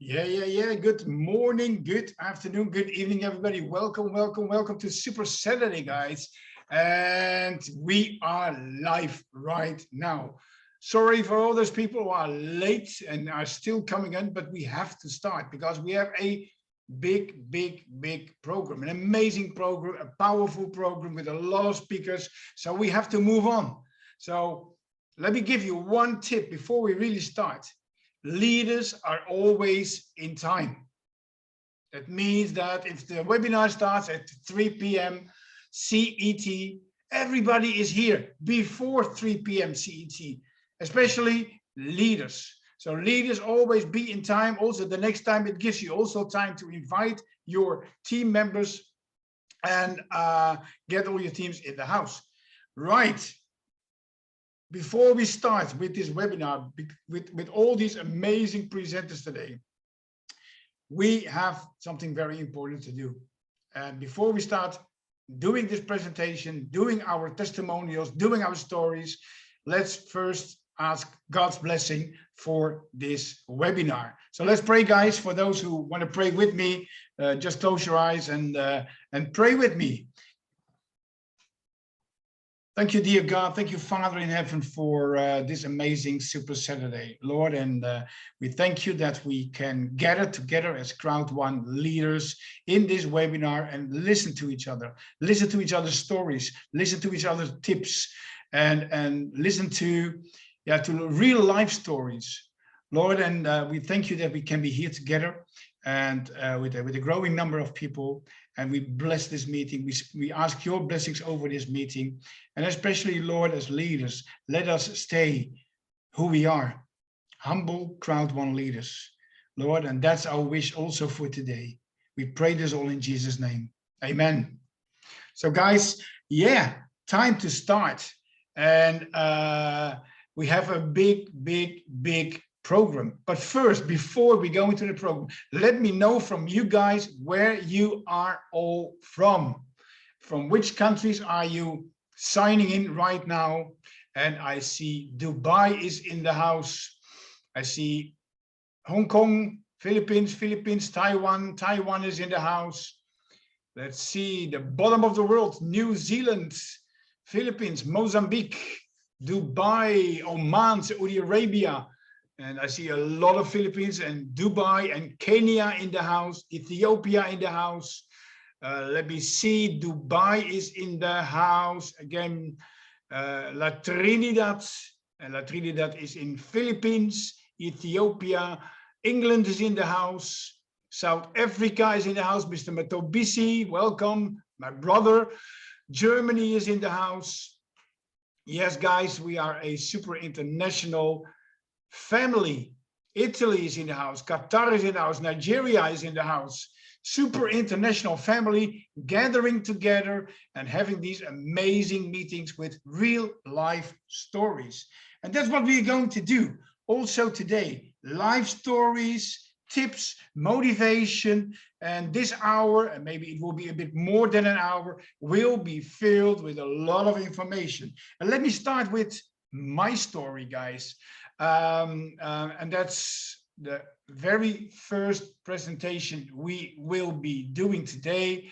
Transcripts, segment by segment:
Yeah. Good morning, good afternoon, good evening, everybody. Welcome to Super Saturday, guys. And we are live right now. Sorry for all those people who are late and are still coming in, but we have to start because we have a big program, an amazing program, a powerful program with a lot of speakers. So we have to move on. So let me give you one tip before we really start. Leaders are always in time. That means that if the webinar starts at 3 p.m. CET, everybody is here before 3 p.m. CET, especially leaders. So leaders always be in time. Also, the next time it gives you also time to invite your team members and get all your teams in the house. Right. Before we start with this webinar, with all these amazing presenters today, we have something very important to do. And before we start doing this presentation, doing our testimonials, doing our stories, let's first ask God's blessing for this webinar. So let's pray, guys. For those who want to pray with me, just close your eyes and pray with me. Thank you, dear God. Thank you, Father in heaven, for this amazing Super Saturday, Lord. And we thank you that we can gather together as Crowd One leaders in this webinar and listen to each other's stories, listen to each other's tips, and listen to real life stories, Lord. And we thank you that we can be here together and with a growing number of people. And we bless this meeting. We ask your blessings over this meeting. And especially, Lord, as leaders, let us stay who we are, humble Crowd One leaders, Lord. And that's our wish also for today. We pray this all in Jesus' name. Amen. So, guys, time to start. And we have a big program. But first, before we go into the program, let me know from you guys where you are all from. From which countries are you signing in right now? And I see Dubai is in the house. I see Hong Kong, Philippines, Taiwan is in the house. Let's see the bottom of the world, New Zealand, Philippines, Mozambique, Dubai, Oman, Saudi Arabia. And I see a lot of Philippines and Dubai and Kenya in the house, Ethiopia in the house. Let me see, Dubai is in the house. Again, La Trinidad. La Trinidad is in Philippines, Ethiopia. England is in the house. South Africa is in the house. Mr. Matobisi, welcome, my brother. Germany is in the house. Yes, guys, we are a super international family. Italy is in the house. Qatar is in the house. Nigeria is in the house. Super international family gathering together and having these amazing meetings with real life stories. And that's what we're going to do also today. Life stories, tips, motivation, and this hour, and maybe it will be a bit more than an hour, will be filled with a lot of information. And let me start with my story, guys. And that's the very first presentation we will be doing today.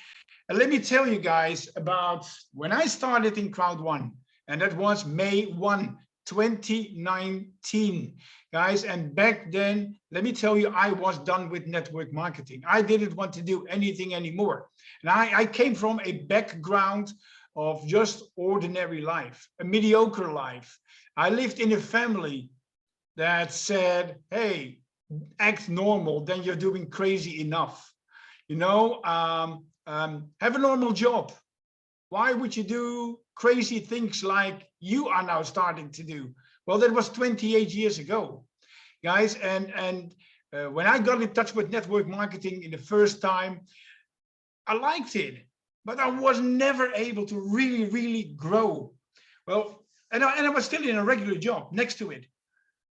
And let me tell you guys about when I started in Crowd One, and that was May 1, 2019, guys. And back then, let me tell you, I was done with network marketing. I didn't want to do anything anymore. And I came from a background of just ordinary life, a mediocre life. I lived in a family that said, hey, act normal, then you're doing crazy enough. You know, have a normal job. Why would you do crazy things like you are now starting to do? Well, that was 28 years ago, guys. And when I got in touch with network marketing in the first time, I liked it, but I was never able to really grow. Well, and I was still in a regular job next to it.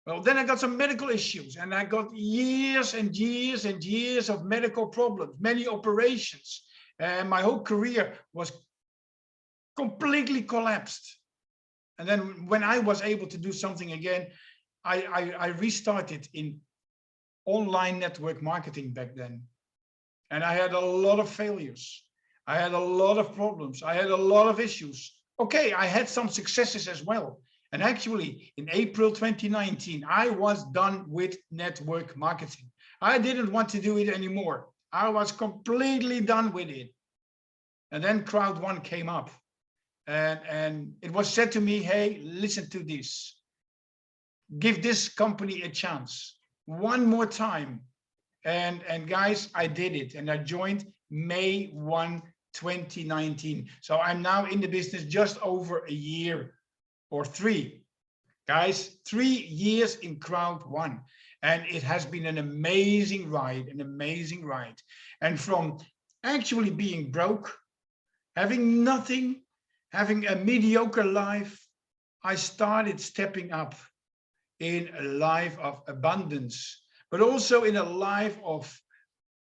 Well, then I got some medical issues and I got years and years of medical problems, many operations. And my whole career was completely collapsed. And then when I was able to do something again, I restarted in online network marketing back then. And I had a lot of failures. I had a lot of problems. I had a lot of issues. Okay, I had some successes as well. And actually, in April 2019, I was done with network marketing. I didn't want to do it anymore. I was completely done with it. And then Crowd1 came up. And it was said to me, hey, listen to this. Give this company a chance. One more time. And guys, I did it. And I joined May 1, 2019. So I'm now in the business just over a year or 3. Guys, 3 years in Crowd1. And it has been an amazing ride, And from actually being broke, having nothing, having a mediocre life, I started stepping up in a life of abundance, but also in a life of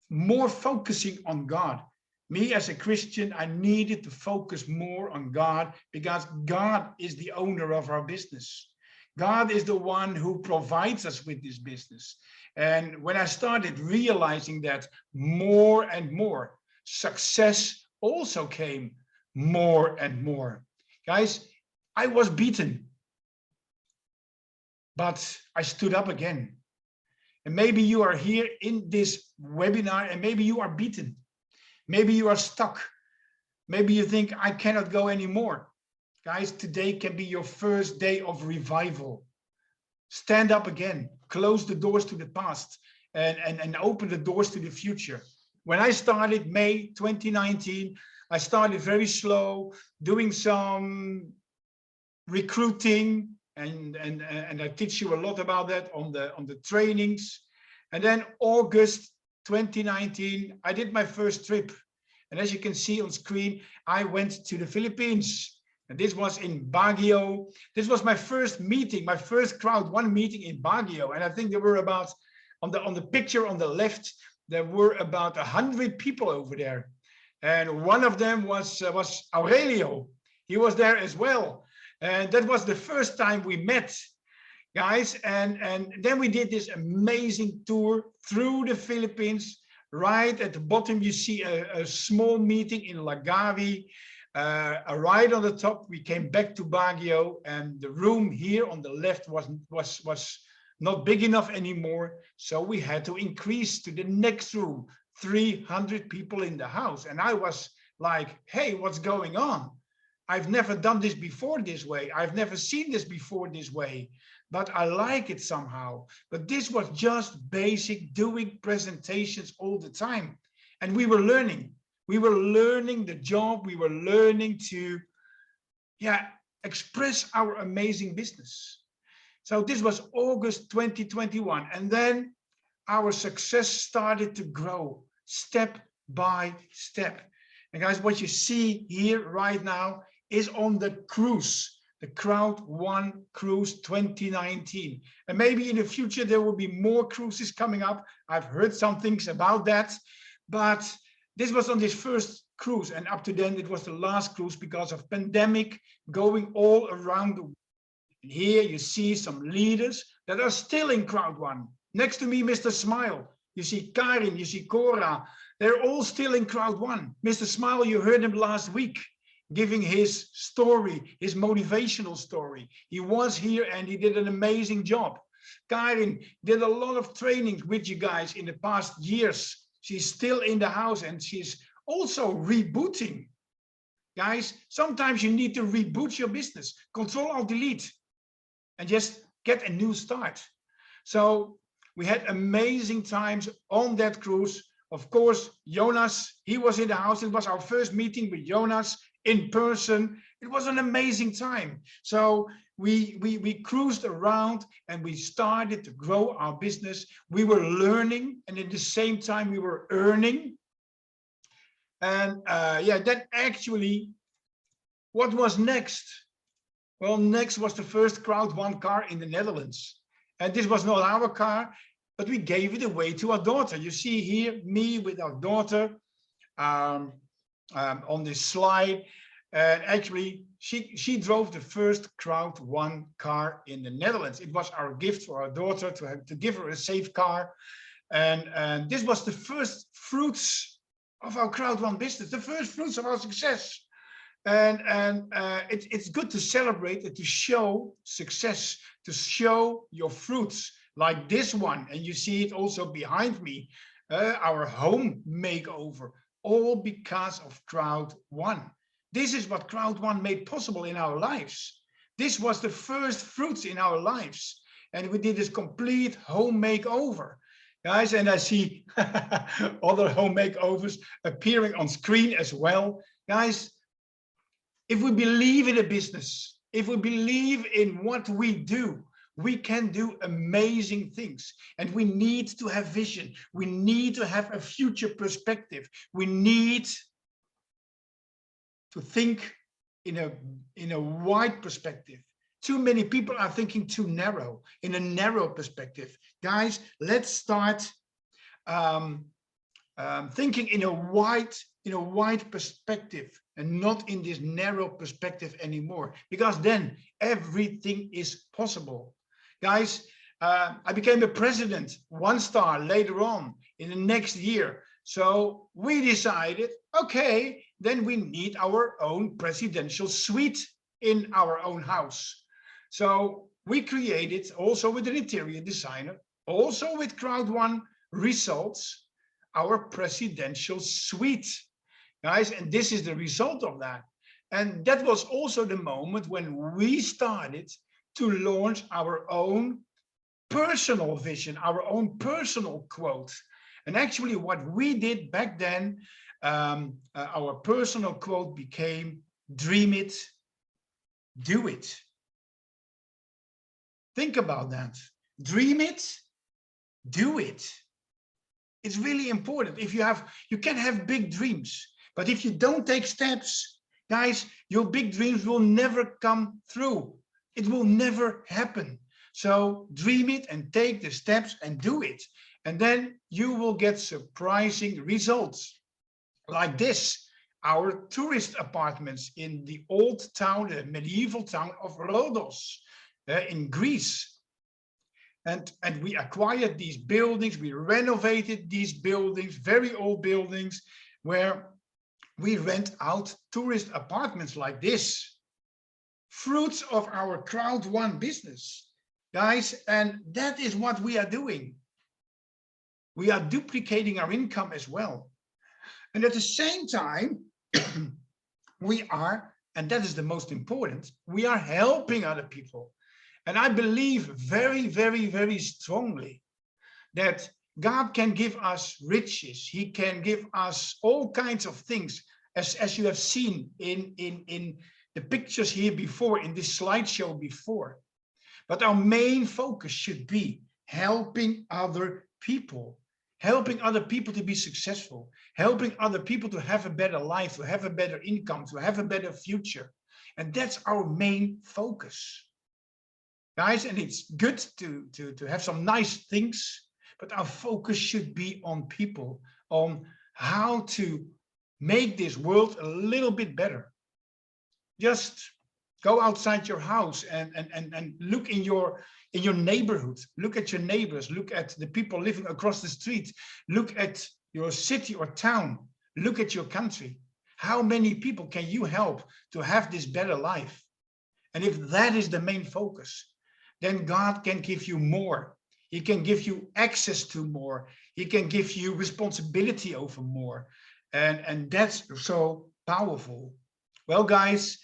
more focusing on God. Me as a Christian, I needed to focus more on God because God is the owner of our business. God is the one who provides us with this business. And when I started realizing that more and more, success also came more and more. Guys, I was beaten, but I stood up again. And maybe you are here in this webinar and maybe you are beaten. Maybe you are stuck. Maybe you think I cannot go anymore. Guys, today can be your first day of revival. Stand up again, close the doors to the past and open the doors to the future. When I started May 2019, I started very slow, doing some recruiting, and I teach you a lot about that on the trainings. And then August 2019, I did my first trip. And as you can see on screen, I went to the Philippines. And this was in Baguio. This was my first meeting, my first Crowd1 meeting in Baguio. And I think there were about, on the picture on the left, there were about 100 people over there. And one of them was Aurelio. He was there as well. And that was the first time we met, guys. And then we did this amazing tour through the Philippines. Right at the bottom, you see a small meeting in Lagawi. Right on the top, we came back to Baguio, and the room here on the left was not big enough anymore. So we had to increase to the next room, 300 people in the house. And I was like, hey, what's going on? I've never done this before this way. I've never seen this before this way, but I like it somehow. But this was just basic doing presentations all the time. And we were learning. We were learning the job. We were learning to, express our amazing business. So this was August 2021. And then our success started to grow step by step. And guys, what you see here right now is on the cruise, the Crowd1 Cruise 2019. And maybe in the future, there will be more cruises coming up. I've heard some things about that, but this was on this first cruise, and up to then it was the last cruise because of pandemic going all around the world. And here you see some leaders that are still in Crowd1. Next to me, Mr. Smile. You see Karin, you see Cora. They're all still in Crowd1. Mr. Smile, you heard him last week, giving his story, his motivational story. He was here and he did an amazing job. Karin did a lot of trainings with you guys in the past years. She's still in the house and she's also rebooting. Guys, sometimes you need to reboot your business. Control-Alt-Delete and just get a new start. So we had amazing times on that cruise. Of course, Jonas, he was in the house. It was our first meeting with Jonas in person. It was an amazing time. So we cruised around and we started to grow our business. We were learning, and at the same time we were earning. And that actually, what was next? Well, next was the first Crowd1 car in the Netherlands. And this was not our car, but we gave it away to our daughter. You see here me with our daughter on this slide. And actually, she drove the first Crowd1 car in the Netherlands. It was our gift for our daughter to give her a safe car. And this was the first fruits of our Crowd1 business, the first fruits of our success. And it's good to celebrate and to show success, to show your fruits like this one. And you see it also behind me, our home makeover, all because of Crowd1. This is what Crowd1 made possible in our lives. This was the first fruits in our lives. And we did this complete home makeover. Guys, and I see other home makeovers appearing on screen as well. Guys, if we believe in a business, if we believe in what we do, we can do amazing things. And we need to have vision. We need to have a future perspective. We need to think in a wide perspective. Too many people are thinking too narrow, in a narrow perspective. Guys, let's start thinking in a wide perspective, and not in this narrow perspective anymore, because then everything is possible. Guys, I became a president, 1 star later on in the next year. So we decided, okay, then we need our own presidential suite in our own house. So we created, also with an interior designer, also with Crowd1 results, our presidential suite. Guys, and this is the result of that. And that was also the moment when we started to launch our own personal vision, our own personal quote. And actually what we did back then, our personal quote became, dream it, do it. Think about that. Dream it, do it. It's really important. If you can have big dreams, but if you don't take steps, guys, your big dreams will never come through. It will never happen. So dream it and take the steps and do it. And then you will get surprising results like this. Our tourist apartments in the old town, the medieval town of Rhodos in Greece. And we acquired these buildings, we renovated these buildings, very old buildings, where we rent out tourist apartments like this. Fruits of our Crowd1 business, guys, and that is what we are doing. We are duplicating our income as well. And at the same time, we are, and that is the most important, we are helping other people. And I believe very, very, very strongly that God can give us riches. He can give us all kinds of things, as you have seen in the pictures here before, in this slideshow before. But our main focus should be helping other people to be successful, helping other people to have a better life, to have a better income, to have a better future. And that's our main focus. Guys, and it's good to have some nice things, but our focus should be on people, on how to make this world a little bit better. Just go outside your house and look in your neighborhood, look at your neighbors, look at the people living across the street, look at your city or town, look at your country. How many people can you help to have this better life? And if that is the main focus, then God can give you more. He can give you access to more. He can give you responsibility over more. And that's so powerful. Well, guys,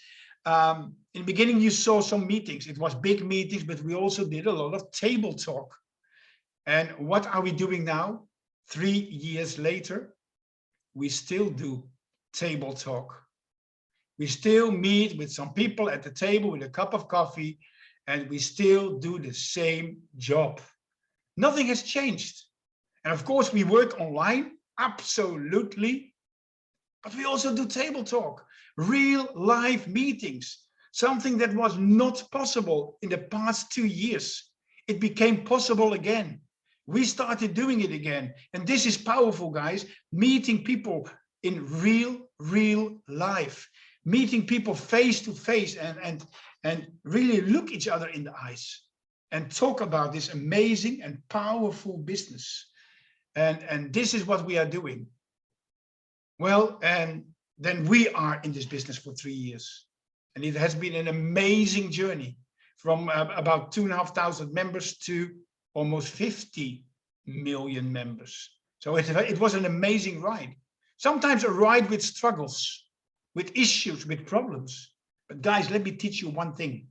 in the beginning, you saw some meetings. It was big meetings, but we also did a lot of table talk. And what are we doing now? 3 years later, we still do table talk. We still meet with some people at the table with a cup of coffee, and we still do the same job. Nothing has changed. And of course, we work online, absolutely. But we also do table talk, real live meetings, something that was not possible in the past 2 years. It became possible again. We started doing it again. And this is powerful, guys, meeting people in real life. meeting people face to face and really look each other in the eyes and talk about this amazing and powerful business. And this is what we are doing. Well, and then we are in this business for 3 years. And it has been an amazing journey from about 2,500 members to almost 50 million members. So it was an amazing ride. Sometimes a ride with struggles, with issues, with problems. But guys, let me teach you one thing.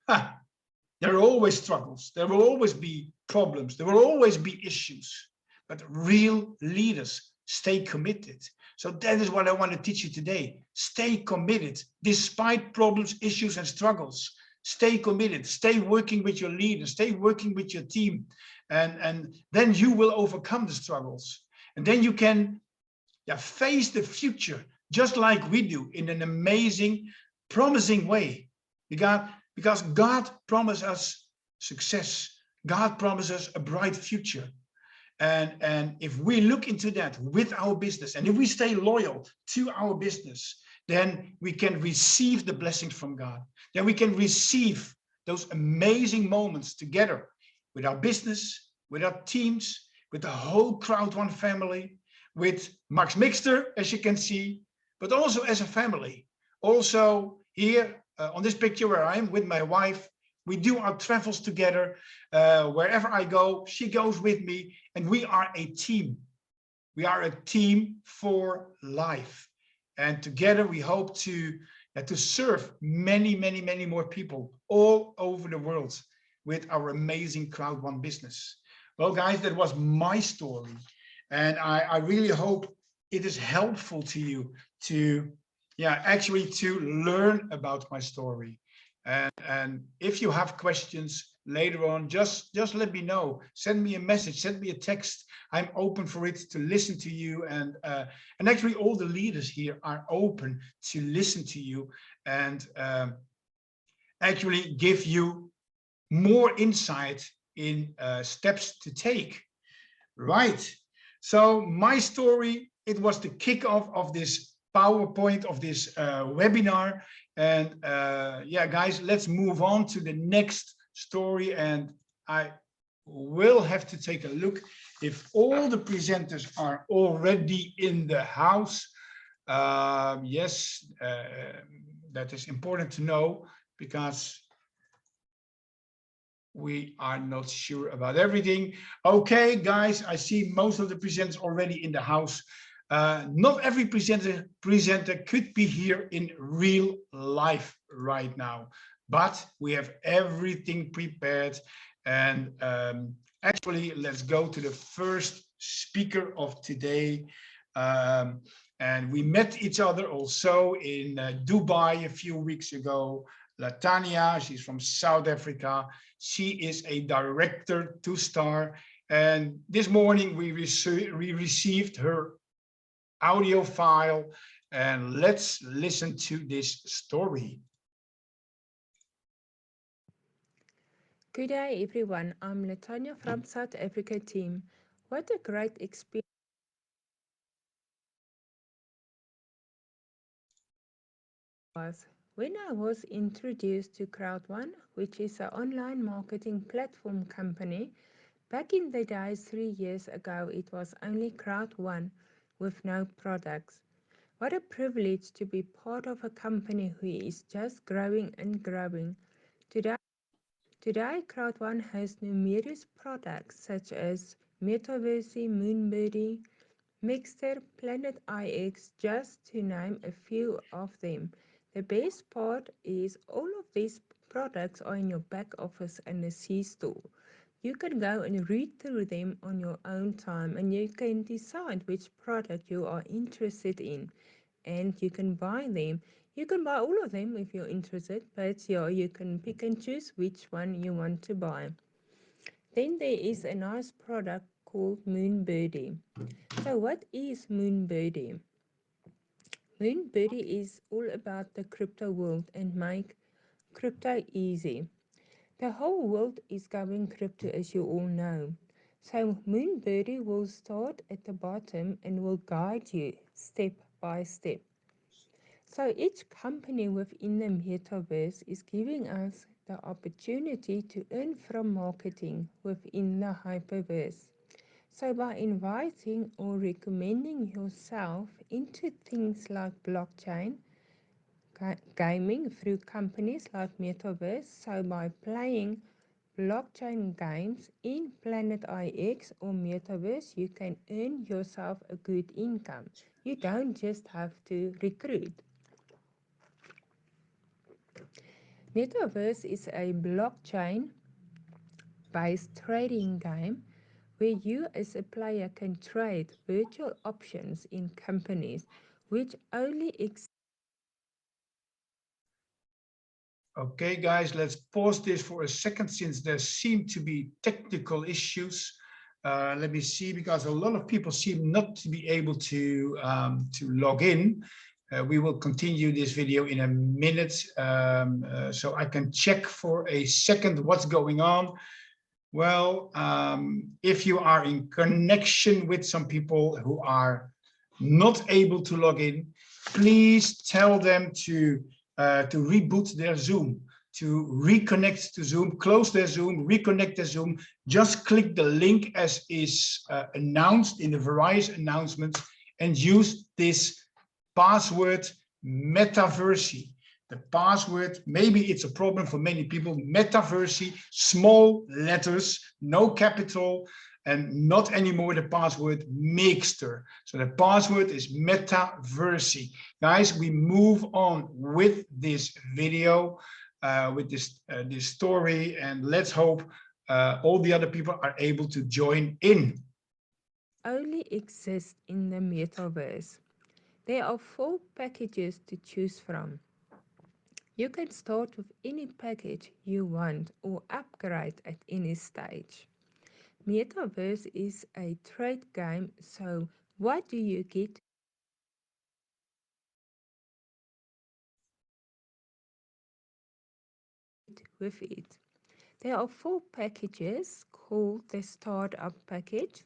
There are always struggles. There will always be problems. There will always be issues. But real leaders stay committed. So that is what I want to teach you today. Stay committed despite problems, issues, and struggles. Stay committed. Stay working with your leader. Stay working with your team. And then you will overcome the struggles. And then you can face the future just like we do in an amazing, promising way. Because God promised us success. God promised us a bright future. And if we look into that with our business, and if we stay loyal to our business, then we can receive the blessings from God. Then we can receive those amazing moments together with our business, with our teams, with the whole Crowd1 family, with Max Mixter, as you can see, but also as a family. Also here on this picture where I am with my wife, we do our travels together. Wherever I go, she goes with me, and we are a team. We are a team for life. And together we hope to serve many, many, many more people all over the world with our amazing Crowd1 business. Well, guys, that was my story. And I really hope it is helpful to you to learn about my story. And if you have questions later on, just let me know. Send me a message, send me a text. I'm open for it to listen to you. And actually all the leaders here are open to listen to you and actually give you more insight in steps to take. Right. So my story, it was the kickoff of this PowerPoint of this webinar. And guys, let's move on to the next story. And I will have to take a look if all the presenters are already in the house. Yes, that is important to know because we are not sure about everything. Okay, guys, I see most of the presenters already in the house. Not every presenter could be here in real life right now, but we have everything prepared. And actually, let's go to the first speaker of today. And we met each other also in Dubai a few weeks ago. Latanya, she's from South Africa. She is a director, 2-star. And this morning we received her audio file, and let's listen to this story. Good day, everyone. I'm Latanya from South Africa team. What a great experience. When I was introduced to Crowd1, which is an online marketing platform company, back in the days 3 years ago, it was only Crowd1 with no products. What a privilege to be part of a company who is just growing and growing. Today Crowd1 has numerous products such as Metaverse, Moonbirdy, Mixter, Planet IX, just to name a few of them. The best part is all of these products are in your back office and the C-store. You can go and read through them on your own time and you can decide which product you are interested in and you can buy them. You can buy all of them if you're interested, but yeah, you can pick and choose which one you want to buy. Then there is a nice product called Moonbirdy. So what is Moonbirdy? Moonbirdy is all about the crypto world and make crypto easy. The whole world is going crypto as you all know. So Moonbirdy will start at the bottom and will guide you step by step. So each company within the metaverse is giving us the opportunity to earn from marketing within the hyperverse. So by inviting or recommending yourself into things like blockchain, gaming through companies like Metaverse, so by playing blockchain games in Planet IX or Metaverse, you can earn yourself a good income. You don't just have to recruit. Metaverse is a blockchain based trading game where you as a player can trade virtual options in companies which only exist. Okay, guys, let's pause this for a second since there seem to be technical issues. Let me see, because a lot of people seem not to be able to log in. We will continue this video in a minute, so I can check for a second what's going on. Well, if you are in connection with some people who are not able to log in, please tell them to reboot their Zoom, to reconnect to Zoom, close their Zoom, reconnect their Zoom. Just click the link as is announced in the various announcements and use this password Metaverse. The password, maybe it's a problem for many people, Metaverse, small letters, no capital, and not anymore the password Mixter. So the password is Metaverse. Guys, we move on with this video, with this story, and let's hope all the other people are able to join in. Only exist in the metaverse. There are 4 packages to choose from. You can start with any package you want or upgrade at any stage. Metaverse is a trade game, so what do you get with it? There are 4 packages called the Startup package,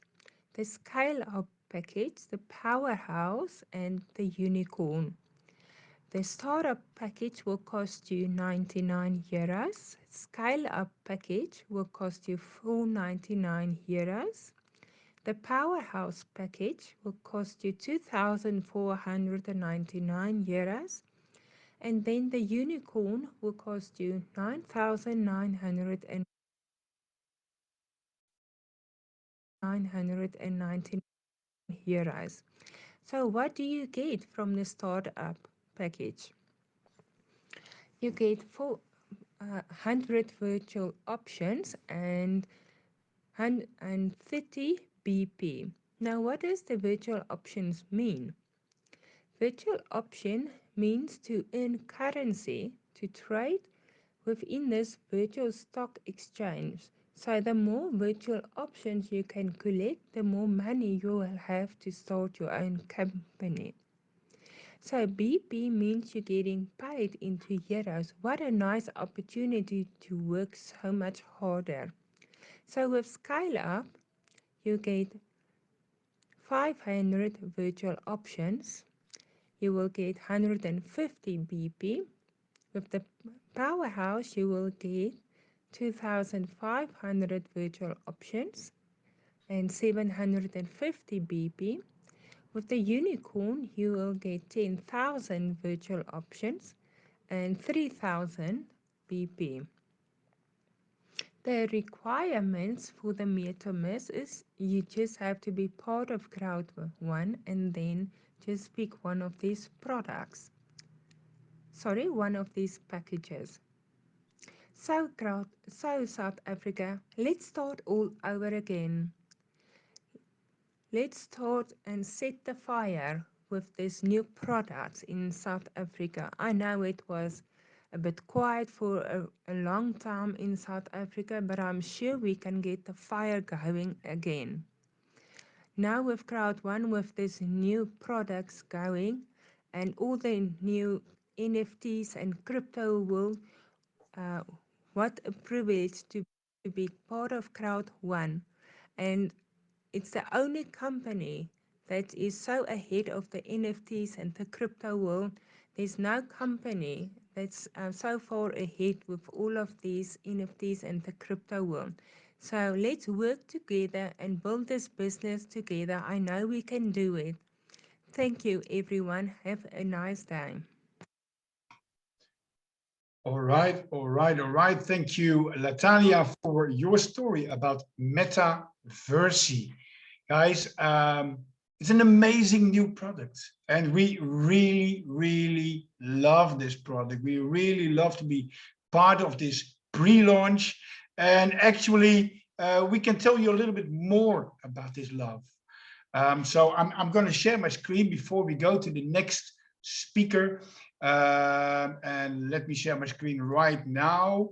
the Scale Up package, the Powerhouse, and the Unicorn. The startup package will cost you 99 euros. Scale up package will cost you 499 euros. The powerhouse package will cost you 2,499 euros. And then the unicorn will cost you 9,999 euros. So what do you get from the startup package? You get 100 virtual options and 30 BP. Now, what does the virtual options mean? Virtual option means to earn currency to trade within this virtual stock exchange. So the more virtual options you can collect, the more money you will have to start your own company. So BP means you're getting paid into euros. What a nice opportunity to work so much harder. So with Scale Up, you get 500 virtual options. You will get 150 BP. With the Powerhouse, you will get 2,500 virtual options and 750 BP. With the Unicorn, you will get 10,000 virtual options and 3,000 BP. The requirements for the MetaMask is you just have to be part of Crowd One and then just pick one of these products. Sorry, one of these packages. So South Africa, let's start all over again. Let's start and set the fire with this new product in South Africa. I know it was a bit quiet for a long time in South Africa, but I'm sure we can get the fire going again. Now with Crowd One, with these new products going and all the new NFTs and crypto world, uh, what a privilege to be part of Crowd One. And it's the only company that is so ahead of the NFTs and the crypto world There's no company that's so far ahead with all of these NFTs and the crypto world. So let's work together and build this business together. I know we can do it. Thank you, everyone. Have a nice day. All right, all right, all right. Thank you, Latanya, for your story about Metaverse. Guys, it's an amazing new product, and we really, really love this product. We really love to be part of this pre-launch, and actually, we can tell you a little bit more about this love. So I'm going to share my screen before we go to the next speaker. And let me share my screen right now.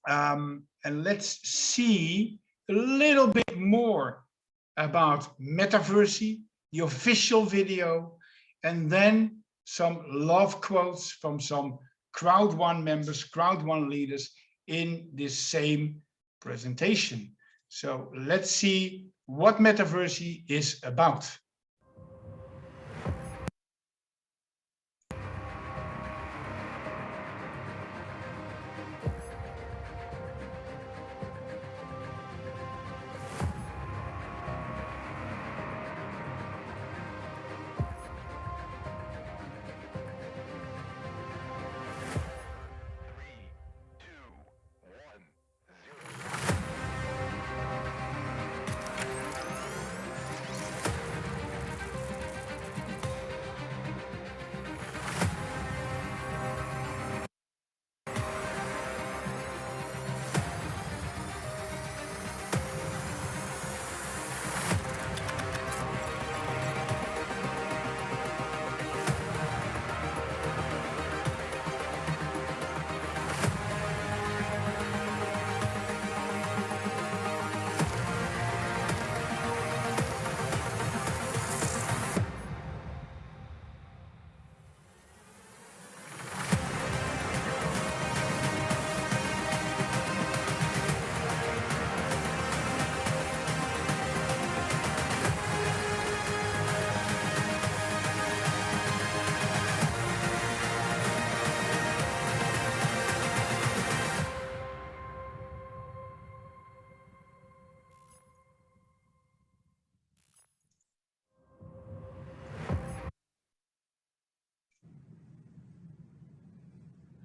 And let's see a little bit more about Metaverse, the official video, and then some love quotes from some Crowd One members, Crowd One leaders in this same presentation. So let's see what Metaverse is about.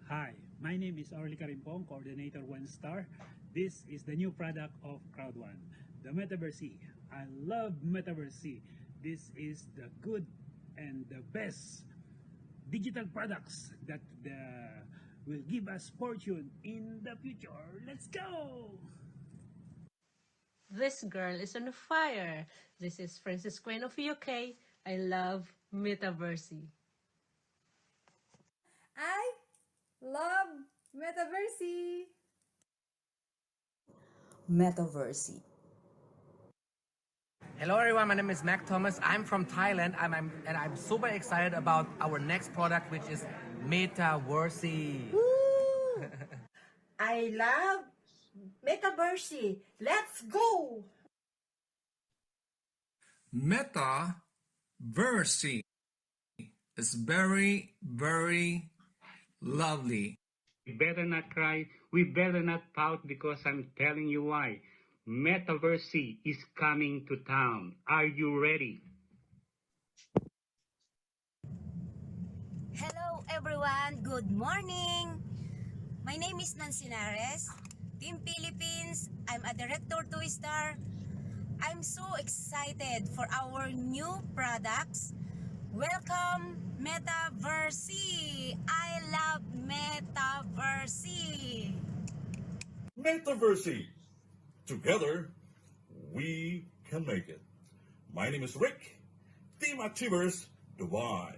Hi, my name is Orly Karimpong, Coordinator One Star. This is the new product of Crowd1, the Metaverse. I love Metaverse. This is the good and the best digital products that will give us fortune in the future. Let's go! This girl is on fire. This is Francis Quinn of UK. I love Metaverse. I love Metaverse. Metaverse. Hello everyone, my name is Mac Thomas. I'm from Thailand and I'm super excited about our next product, which is Metaverse. I love Metaverse. Let's go! Metaverse is very, very lovely. We better not cry. We better not pout because I'm telling you why. Metaverse is coming to town. Are you ready? Hello everyone, good morning. My name is Nancy Nares, Team Philippines. I'm a director to Star. I'm so excited for our new products. Welcome Metaverse. I love Metaverse. Metaverse. Together, we can make it. My name is Rick, Team Achievers Dubai.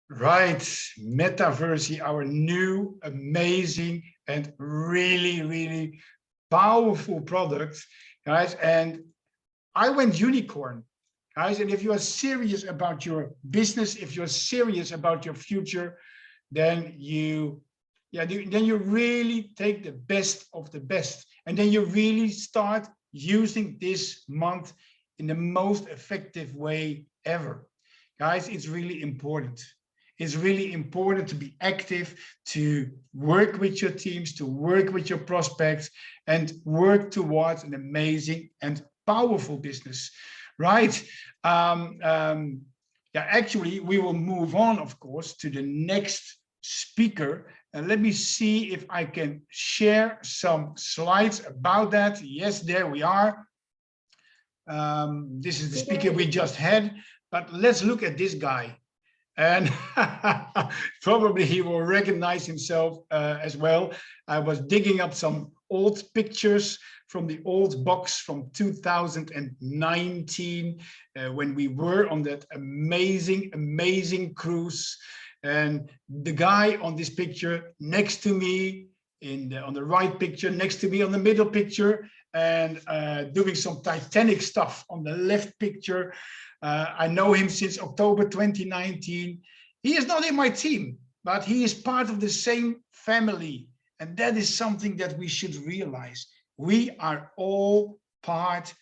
Right, Metaverse, our new, amazing, and really, really powerful product, guys. And I went unicorn, guys. And if you are serious about your business, if you're serious about your future, then you really take the best of the best, and then you really start using this month in the most effective way ever. Guys, it's really important. It's really important to be active, to work with your teams, to work with your prospects, and work towards an amazing and powerful business, right? Yeah, actually, we will move on, of course, to the next speaker. And let me see if I can share some slides about that. Yes, there we are. This is the speaker we just had, but let's look at this guy. And probably he will recognize himself as well. I was digging up some old pictures from the old box from 2019 when we were on that amazing cruise. And the guy on this picture next to me, on the right picture, next to me on the middle picture, and doing some Titanic stuff on the left picture. I know him since October 2019. He is not in my team, but he is part of the same family. And that is something that we should realize. We are all part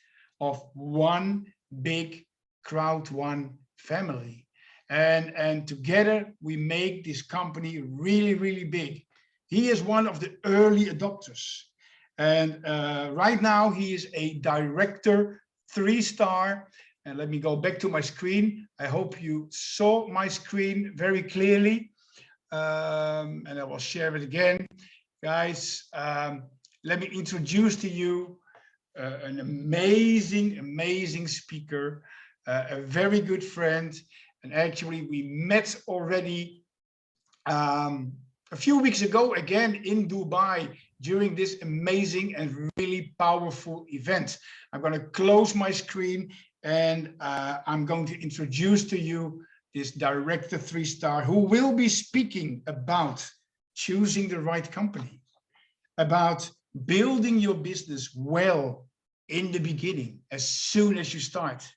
of one big Crowd1 family. And together we make this company really big. He is one of the early adopters. And right now he is a director, 3-star. And let me go back to my screen. I hope you saw my screen very clearly. And I will share it again. Guys, let me introduce to you an amazing speaker, a very good friend. And actually we met already a few weeks ago, again in Dubai, during this amazing and really powerful event. I'm going to close my screen and I'm going to introduce to you this director 3-star who will be speaking about choosing the right company, about building your business well in the beginning, as soon as you start,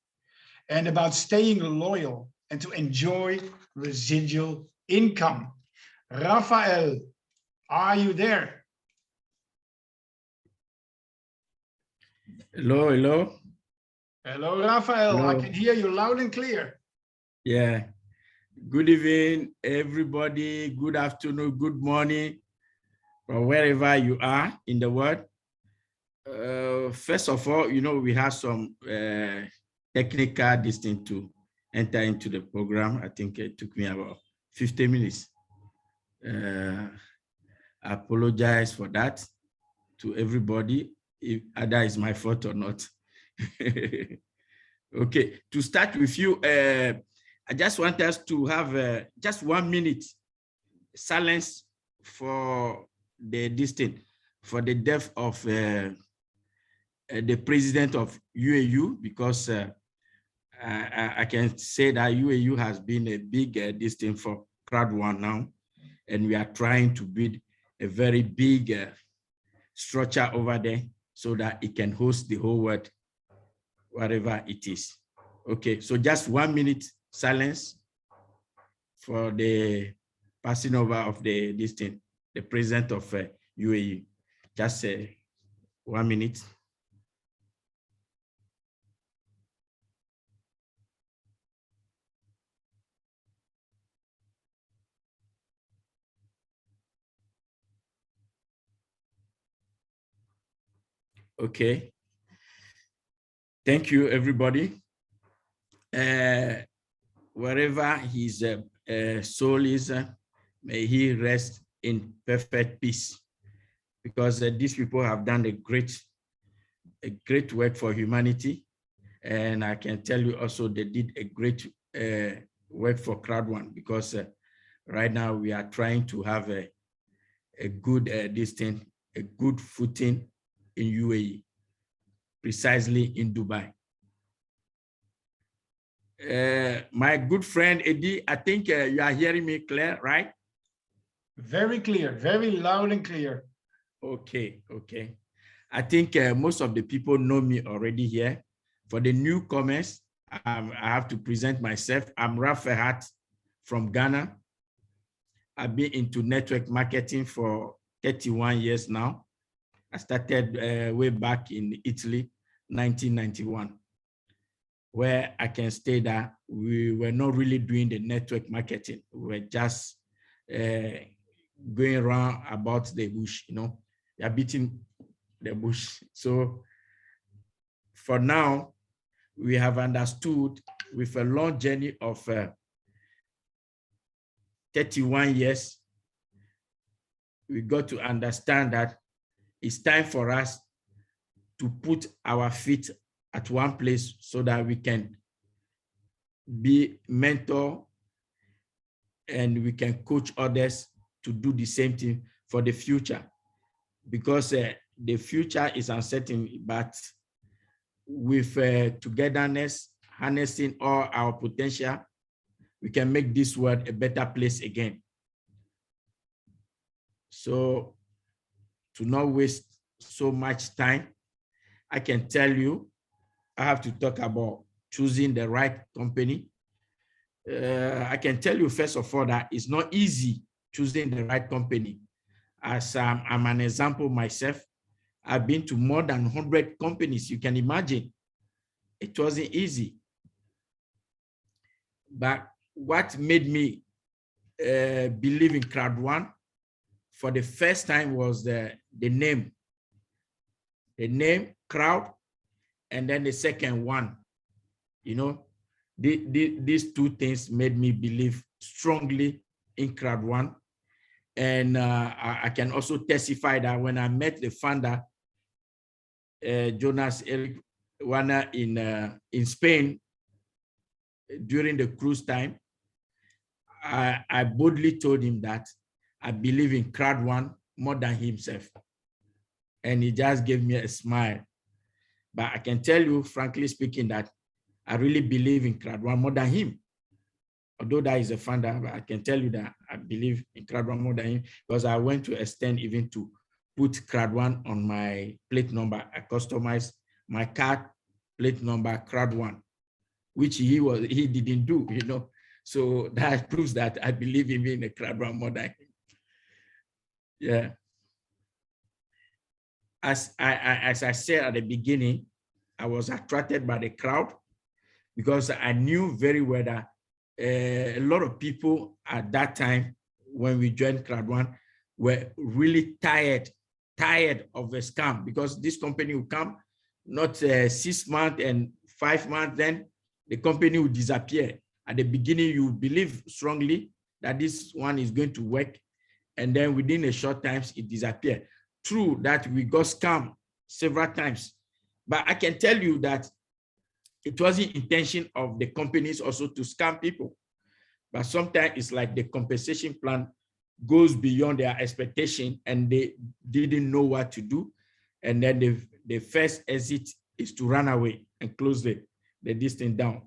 and about staying loyal and to enjoy residual income. Rafael, are you there? Hello. Hello, Rafael. Hello. I can hear you loud and clear. Yeah. Good evening, everybody. Good afternoon, good morning, from wherever you are in the world. First of all, we have some technical distance to enter into the program. I think it took me about 50 minutes. I apologize for that to everybody, if either it's my fault or not. Okay, to start with you, I just want us to have just 1 minute silence for the distance, for the death of the president of UAU, because I can say that UAU has been a big distance for Crowd1 now, and we are trying to build a very big structure over there so that it can host the whole world, whatever it is. Okay, so just 1 minute silence for the passing over of the distance, the president of UAE. Just 1 minute. Okay. Thank you, everybody. Wherever his soul is, may he rest in perfect peace, because these people have done a great work for humanity. And I can tell you also they did a great work for Crowd1, because right now we are trying to have a good distance, a good footing in UAE, precisely in Dubai. My good friend Eddie, I think you are hearing me clear, right? Very clear, very loud and clear. Okay. I think most of the people know me already here. For the newcomers, I have to present myself. I'm Rafael Hart from Ghana. I've been into network marketing for 31 years now. I started way back in Italy, 1991. where I can say that we were not really doing the network marketing. We were just going around about the bush, you know, we are beating the bush. So for now, we have understood with a long journey of 31 years, we got to understand that it's time for us to put our feet at one place so that we can be mentor and we can coach others to do the same thing for the future, because the future is uncertain, but with togetherness, harnessing all our potential, we can make this world a better place again. So to not waste so much time, I can tell you, I have to talk about choosing the right company. I can tell you, first of all, that it's not easy choosing the right company. As I'm an example myself, I've been to more than 100 companies. You can imagine, it wasn't easy. But what made me believe in Crowd One for the first time was the name. The name, Crowd, and then the second one. You know, these two things made me believe strongly in Crowd One. And I can also testify that when I met the founder, Jonas Eric Warner in Spain during the cruise time, I boldly told him that I believe in Crowd One more than himself. And he just gave me a smile. But I can tell you, frankly speaking, that I really believe in Crowd One more than him. Although that is a founder, but I can tell you that I believe in Crowd One more than him, because I went to extend even to put Crowd One on my plate number. I customized my car plate number Crowd One, which he didn't do, you know. So that proves that I believe in a Crowd One more than him. Yeah. As I said at the beginning, I was attracted by the crowd because I knew very well that a lot of people at that time when we joined Crowd One were really tired of the scam, because this company will come not 6 months and 5 months, then the company will disappear. At the beginning, you believe strongly that this one is going to work, and then within a short time, it disappears. True that we got scammed several times, but I can tell you that it wasn't intention of the companies also to scam people. But sometimes it's like the compensation plan goes beyond their expectation and they didn't know what to do. And then the first exit is to run away and close the distance down.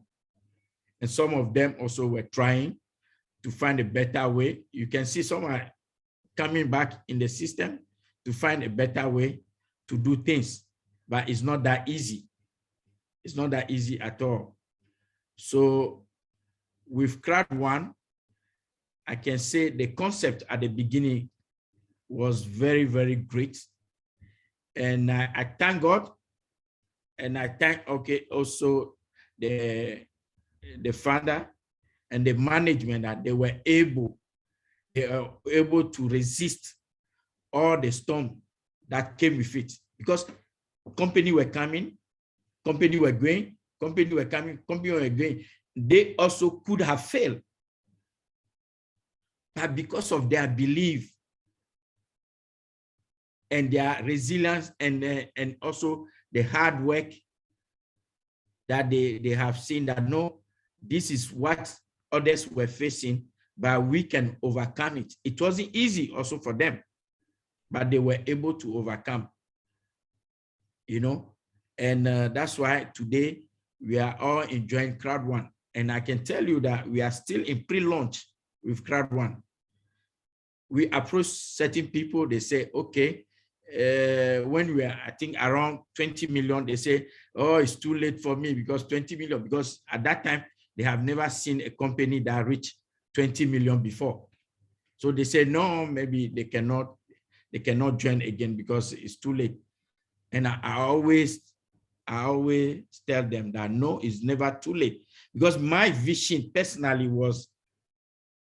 And some of them also were trying to find a better way. You can see some are coming back in the system to find a better way to do things, but it's not that easy. It's not that easy at all. So with Crowd One, I can say the concept at the beginning was very, very great. And I thank God, and I thank also the founder and the management that they were able to resist all the storm that came with it, because company were coming, company were going, company were coming, company were going. They also could have failed, but because of their belief and their resilience and also the hard work that they have seen that no, this is what others were facing, but we can overcome it. It wasn't easy also for them, but they were able to overcome, you know. And that's why today we are all enjoying Crowd One. And I can tell you that we are still in pre-launch with Crowd One. We approach certain people, they say, okay, when we are, I think, around 20 million, they say, oh, it's too late for me because 20 million, because at that time, they have never seen a company that reached 20 million before. So they say, no, maybe they cannot join again because it's too late. And I always I always tell them that no, it's never too late. Because my vision personally was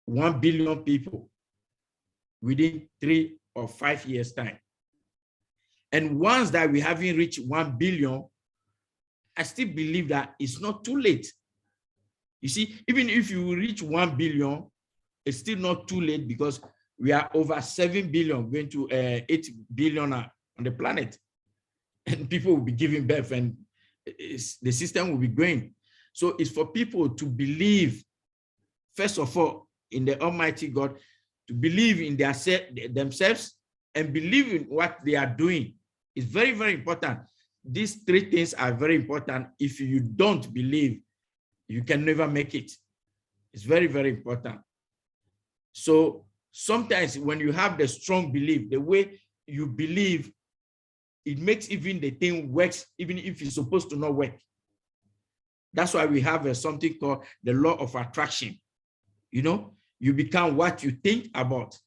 1 billion people within 3 or 5 years' time. And once that we haven't reached 1 billion, I still believe that it's not too late. You see, even if you reach 1 billion, it's still not too late because we are over 7 billion, going to 8 billion on the planet. And people will be giving birth and the system will be going. So it's for people to believe, first of all, in the Almighty God, to believe in themselves and believe in what they are doing. It's very, very important. These 3 things are very important. If you don't believe, you can never make it. It's very, very important. So sometimes when you have the strong belief, the way you believe, it makes even the thing works, even if it's supposed to not work. That's why we have something called the law of attraction. You know, you become what you think about.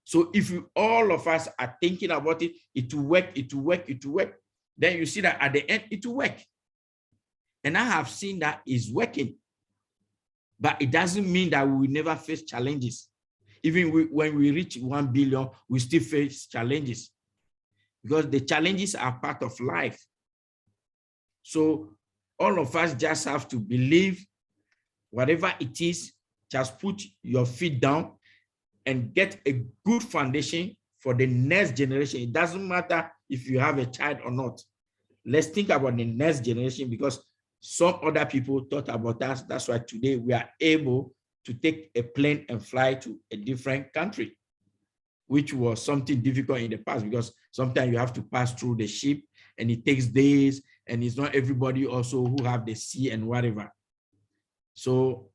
So if all of us are thinking about it, it will work, it will work, it will work. Then you see that at the end, it will work. And I have seen that it's working. But it doesn't mean that we will never face challenges. Even when we reach 1 billion, we still face challenges. Because the challenges are part of life. So all of us just have to believe whatever it is, just put your feet down and get a good foundation for the next generation. It doesn't matter if you have a child or not. Let's think about the next generation because some other people thought about us. That's why today we are able to take a plane and fly to a different country, which was something difficult in the past because sometimes you have to pass through the ship and it takes days and it's not everybody also who have the sea and whatever. So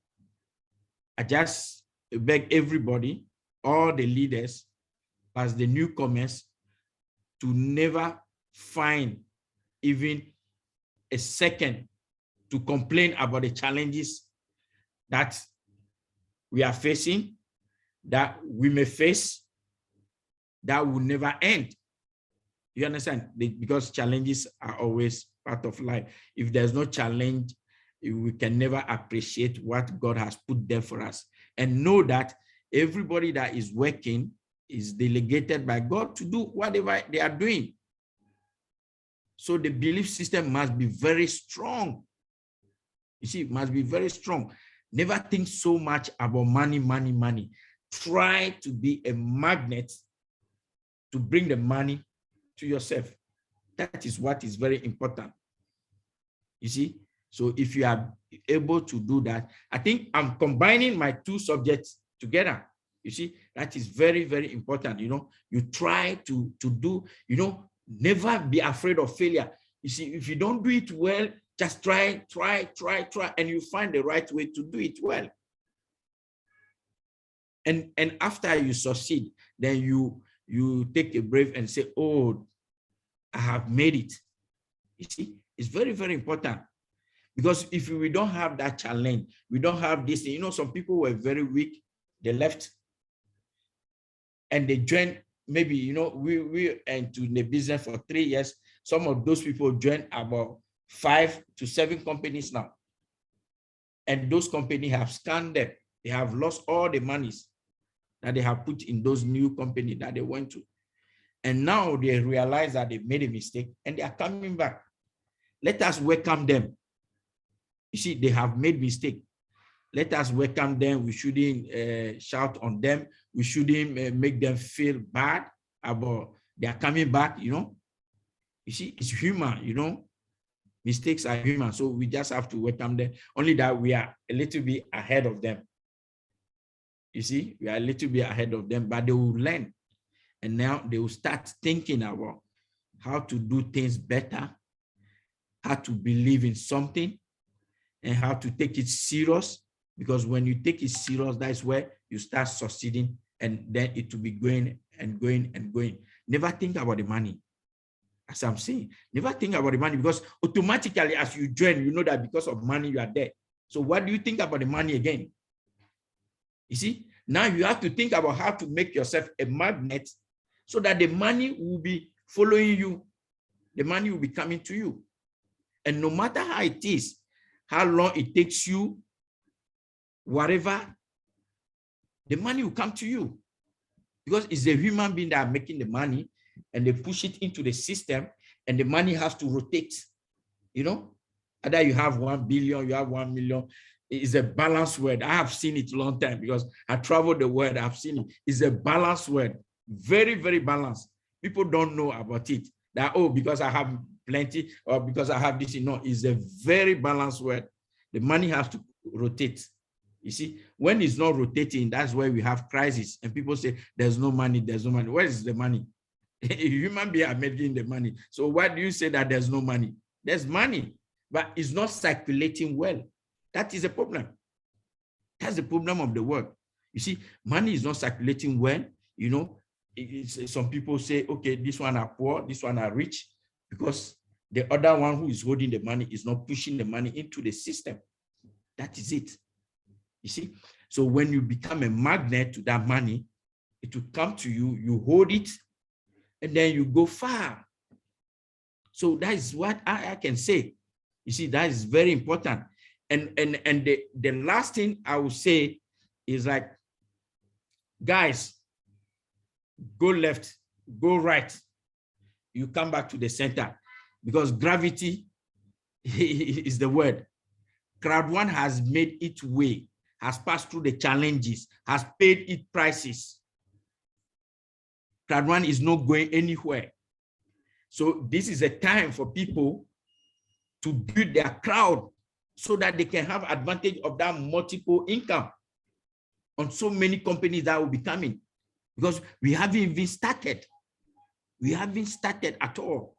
I just beg everybody, all the leaders, as the newcomers, to never find even a second to complain about the challenges that we are facing, that we may face, that will never end. You understand? Because challenges are always part of life. If there's no challenge, we can never appreciate what God has put there for us. And know that everybody that is working is delegated by God to do whatever they are doing. So the belief system must be very strong. You see, it must be very strong. Never think so much about money, money, money. Try to be a magnet to bring the money to yourself. That is what is very important. You see, so if you are able to do that, I think I'm combining my 2 subjects together. You see, that is very, very important. You know, you try to do, you know, never be afraid of failure. You see, if you don't do it well, just try, and you find the right way to do it well. And after you succeed, then you take a breath and say, oh, I have made it. You see, it's very, very important. Because if we don't have that challenge, we don't have this, you know, some people were very weak, they left. And they joined, maybe, you know, we into the business for 3 years. Some of those people joined about 5 to 7 companies now. And those companies have scanned them. They have lost all the monies that they have put in those new companies that they went to. And now they realize that they've made a mistake and they are coming back. Let us welcome them. You see, they have made mistake. Let us welcome them. We shouldn't shout on them. We shouldn't make them feel bad about they are coming back, you know. You see, it's human, you know. Mistakes are human, so we just have to welcome them. Only that we are a little bit ahead of them. You see, we are a little bit ahead of them, but they will learn. And now they will start thinking about how to do things better, how to believe in something, and how to take it serious. Because when you take it serious, that's where you start succeeding, and then it will be going and going and going. Never think about the money. As I'm saying, never think about the money, because automatically as you join, you know that because of money, you are there. So what do you think about the money again? You see, now you have to think about how to make yourself a magnet so that the money will be following you. the money will be coming to you. And no matter how it is, how long it takes you, whatever, the money will come to you. Because it's a human being that are making the money, and they push it into the system, and the money has to rotate. You know, either you have 1 billion, you have 1 million. It's a balanced word. I have seen it a long time because I traveled the world. I've seen it. It's a balanced word. Very, very balanced. People don't know about it. That, oh, because I have plenty or because I have this. No, it's a very balanced word. The money has to rotate. You see, when it's not rotating, that's where we have crisis. And people say, there's no money, there's no money. Where is the money? Human beings are making the money. So why do you say that there's no money? There's money, but it's not circulating well. That is a problem. That's the problem of the world. You see, money is not circulating well. You know, some people say, okay, this one are poor, this one are rich, because the other one who is holding the money is not pushing the money into the system. That is it. You see, so when you become a magnet to that money, it will come to you, you hold it, and then you go far. So that is what I can say. You see, that is very important. And the last thing I will say is like, guys, go left, go right. You come back to the center, because gravity is the word. Crowd One has made its way, has passed through the challenges, has paid its prices. Crowd One is not going anywhere. So this is a time for people to build their crowd so that they can have advantage of that multiple income on so many companies that will be coming, because we haven't even started. We haven't started at all.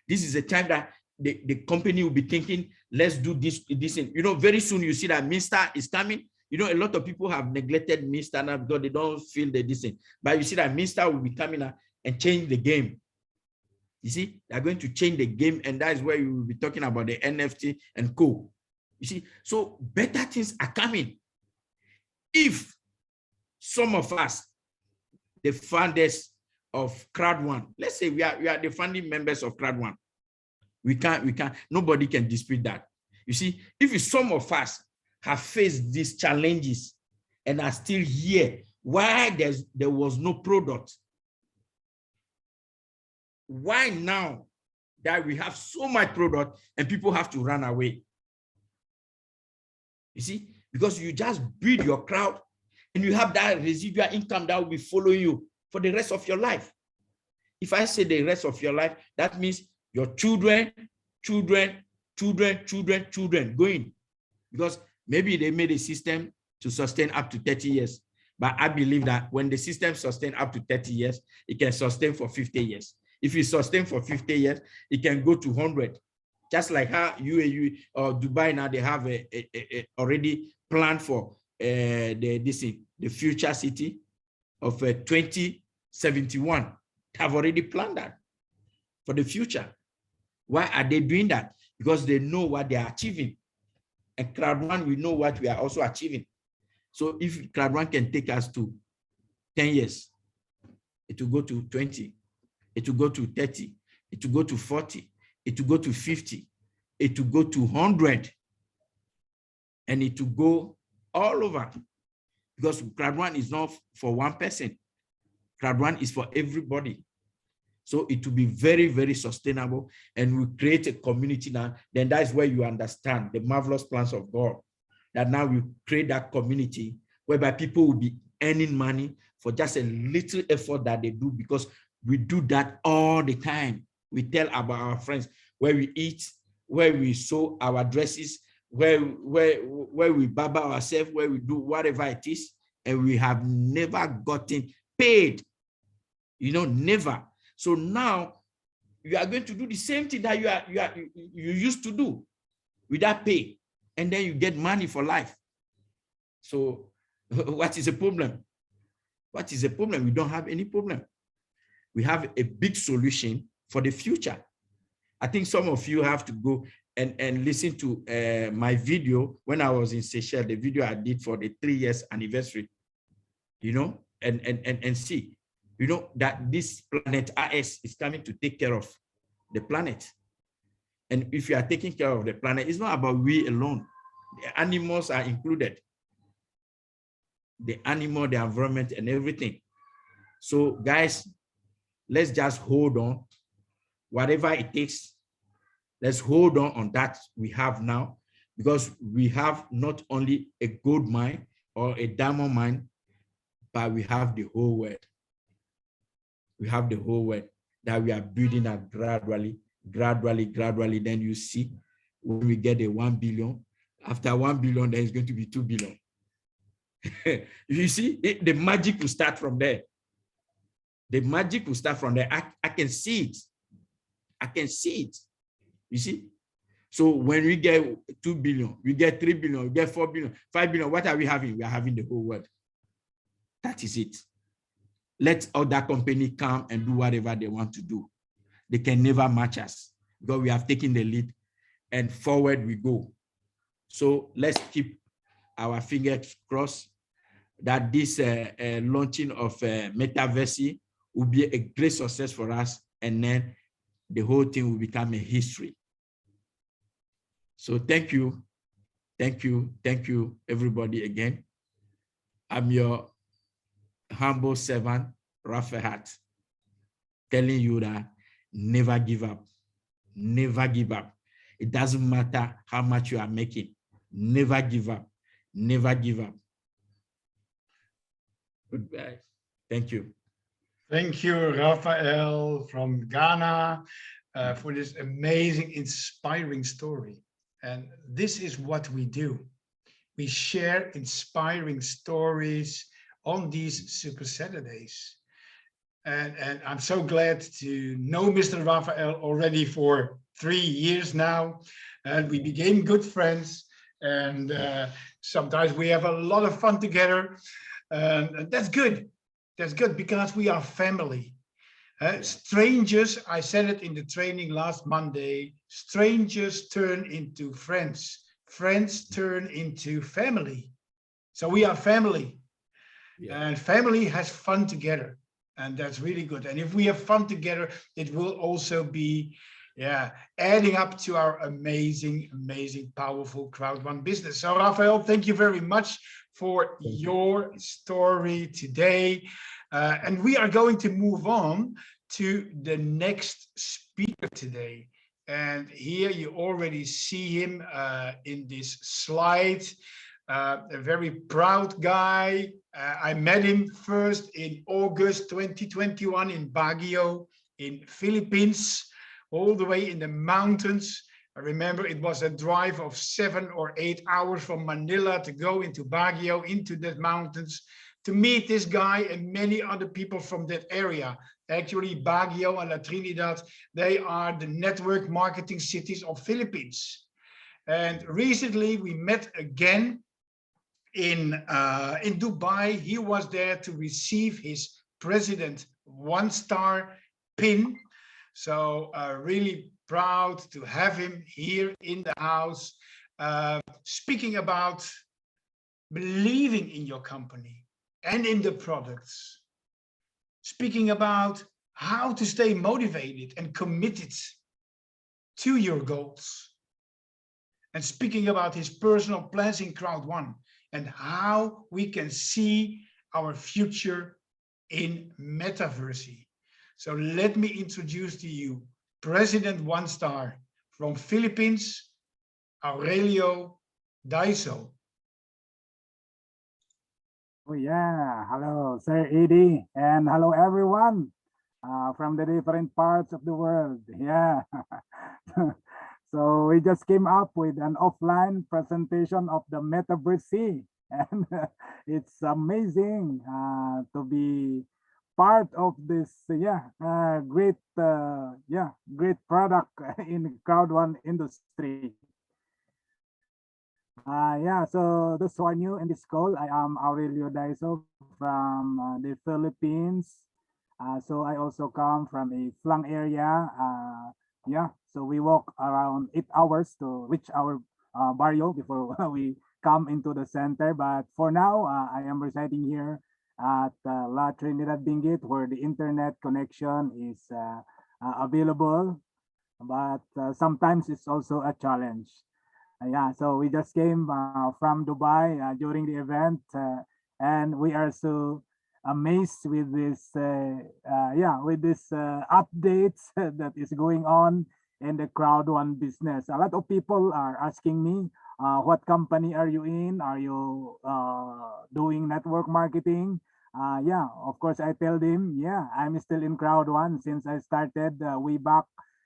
This is a time that the company will be thinking, let's do this. You know, very soon you see that Minster is coming. You know, a lot of people have neglected Minster now because they don't feel the decent. But you see that Minster will be coming out and change the game. You see, they're going to change the game, and that is where you will be talking about the NFT and co. You see, so better things are coming. If some of us, the founders of Crowd One, let's say we are the founding members of Crowd One, we can't, nobody can dispute that. You see, if some of us have faced these challenges and are still here, why there was no product? Why now that we have so much product and people have to run away? You see, because you just build your crowd and you have that residual income that will be following you for the rest of your life. If I say the rest of your life, that means your children going, because maybe they made a system to sustain up to 30 years. But I believe that when the system sustains up to 30 years, it can sustain for 50 years. If it sustains for 50 years, it can go to 100. Just like how UAE or Dubai now, they have already planned for the future city of 2071. Have already planned that for the future. Why are they doing that? Because they know what they are achieving. And Crowd One, we know what we are also achieving. So if Crowd One can take us to 10 years, it will go to 20, it will go to 30, it will go to 40, it will go to 50, it will go to 100, and it will go all over. Because Crowd One is not for one person. Crowd One is for everybody. So it will be very, very sustainable, and we create a community now. Then that is where you understand the marvelous plans of God. That now we create that community whereby people will be earning money for just a little effort that they do, because we do that all the time. We tell about our friends where we eat, where we sew our dresses, where we barber ourselves, where we do whatever it is, and we have never gotten paid. You know, never. So now you are going to do the same thing that you used to do without pay, and then you get money for life. So what is the problem? What is the problem? We don't have any problem. We have a big solution for the future. I think some of you have to go and listen to my video when I was in Seychelles, the video I did for the 3 years anniversary, you know, and see, you know, that this planet RS is coming to take care of the planet. And if you are taking care of the planet, it's not about we alone. The animals are included. The animal, the environment, and everything. So guys, let's just hold on. Whatever it takes, let's hold on that we have now, because we have not only a gold mine or a diamond mine, but we have the whole world. We have the whole world that we are building up gradually. Then you see, when we get a 1 billion, after 1 billion, there is going to be 2 billion. You see, the magic will start from there. The magic will start from there. I can see it. I can see it. You see? So when we get 2 billion, we get 3 billion, we get 4 billion, 5 billion, what are we having? We are having the whole world. That is it. Let other company come and do whatever they want to do. They can never match us because we have taken the lead and forward we go. So let's keep our fingers crossed that this launching of Metaverse will be a great success for us, and then the whole thing will become a history. So thank you, everybody again. I'm your humble servant, Raphael Hart, telling you that never give up. Never give up. It doesn't matter how much you are making. Never give up. Never give up. Goodbye. Thank you. Thank you, Raphael from Ghana, for this amazing, inspiring story. And this is what we do. We share inspiring stories on these Super Saturdays. And I'm so glad to know Mr. Raphael already for 3 years now. And we became good friends. And sometimes we have a lot of fun together. And that's good. That's good because we are family. Strangers, I said it in the training last Monday, strangers turn into friends. Friends turn into family. So we are family. Yeah. And family has fun together. And that's really good. And if we have fun together, it will also be, adding up to our amazing, powerful Crowd1 business. So Raphael, thank you very much for your story today. And we are going to move on to the next speaker today. And here you already see him in this slide. A very proud guy. I met him first in August 2021 in Baguio in Philippines, all the way in the mountains. I remember it was a drive of 7 or 8 hours from Manila to go into Baguio, into the mountains, to meet this guy and many other people from that area. Actually, Baguio and La Trinidad, they are the network marketing cities of Philippines. And recently we met again in Dubai. He was there to receive his President One-Star pin. So really proud to have him here in the house, speaking about believing in your company and in the products, speaking about how to stay motivated and committed to your goals, and speaking about his personal plans in Crowd1 and how we can see our future in Metaverse. So let me introduce to you President One-Star from Philippines, Aurelio Daiso. Oh yeah, hello Sir Edie, and hello everyone from the different parts of the world. Yeah. So we just came up with an offline presentation of the Metaverse, and it's amazing to be part of this great product in Crowd1 industry. So those who are new in this call, I am Aurelio Daiso from the Philippines. So I also come from a flung area. So we walk around 8 hours to reach our barrio before we come into the center. But for now, I am residing here at La Trinidad Benguet, where the internet connection is available. but sometimes it's also a challenge. Yeah, so we just came from Dubai during the event, and we are so amazed with this, yeah, with this updates that is going on in the crowd one business. A lot of people are asking me, what company are you in? Are you doing network marketing? Yeah, of course, I tell them, yeah, I'm still in crowd one since I started way back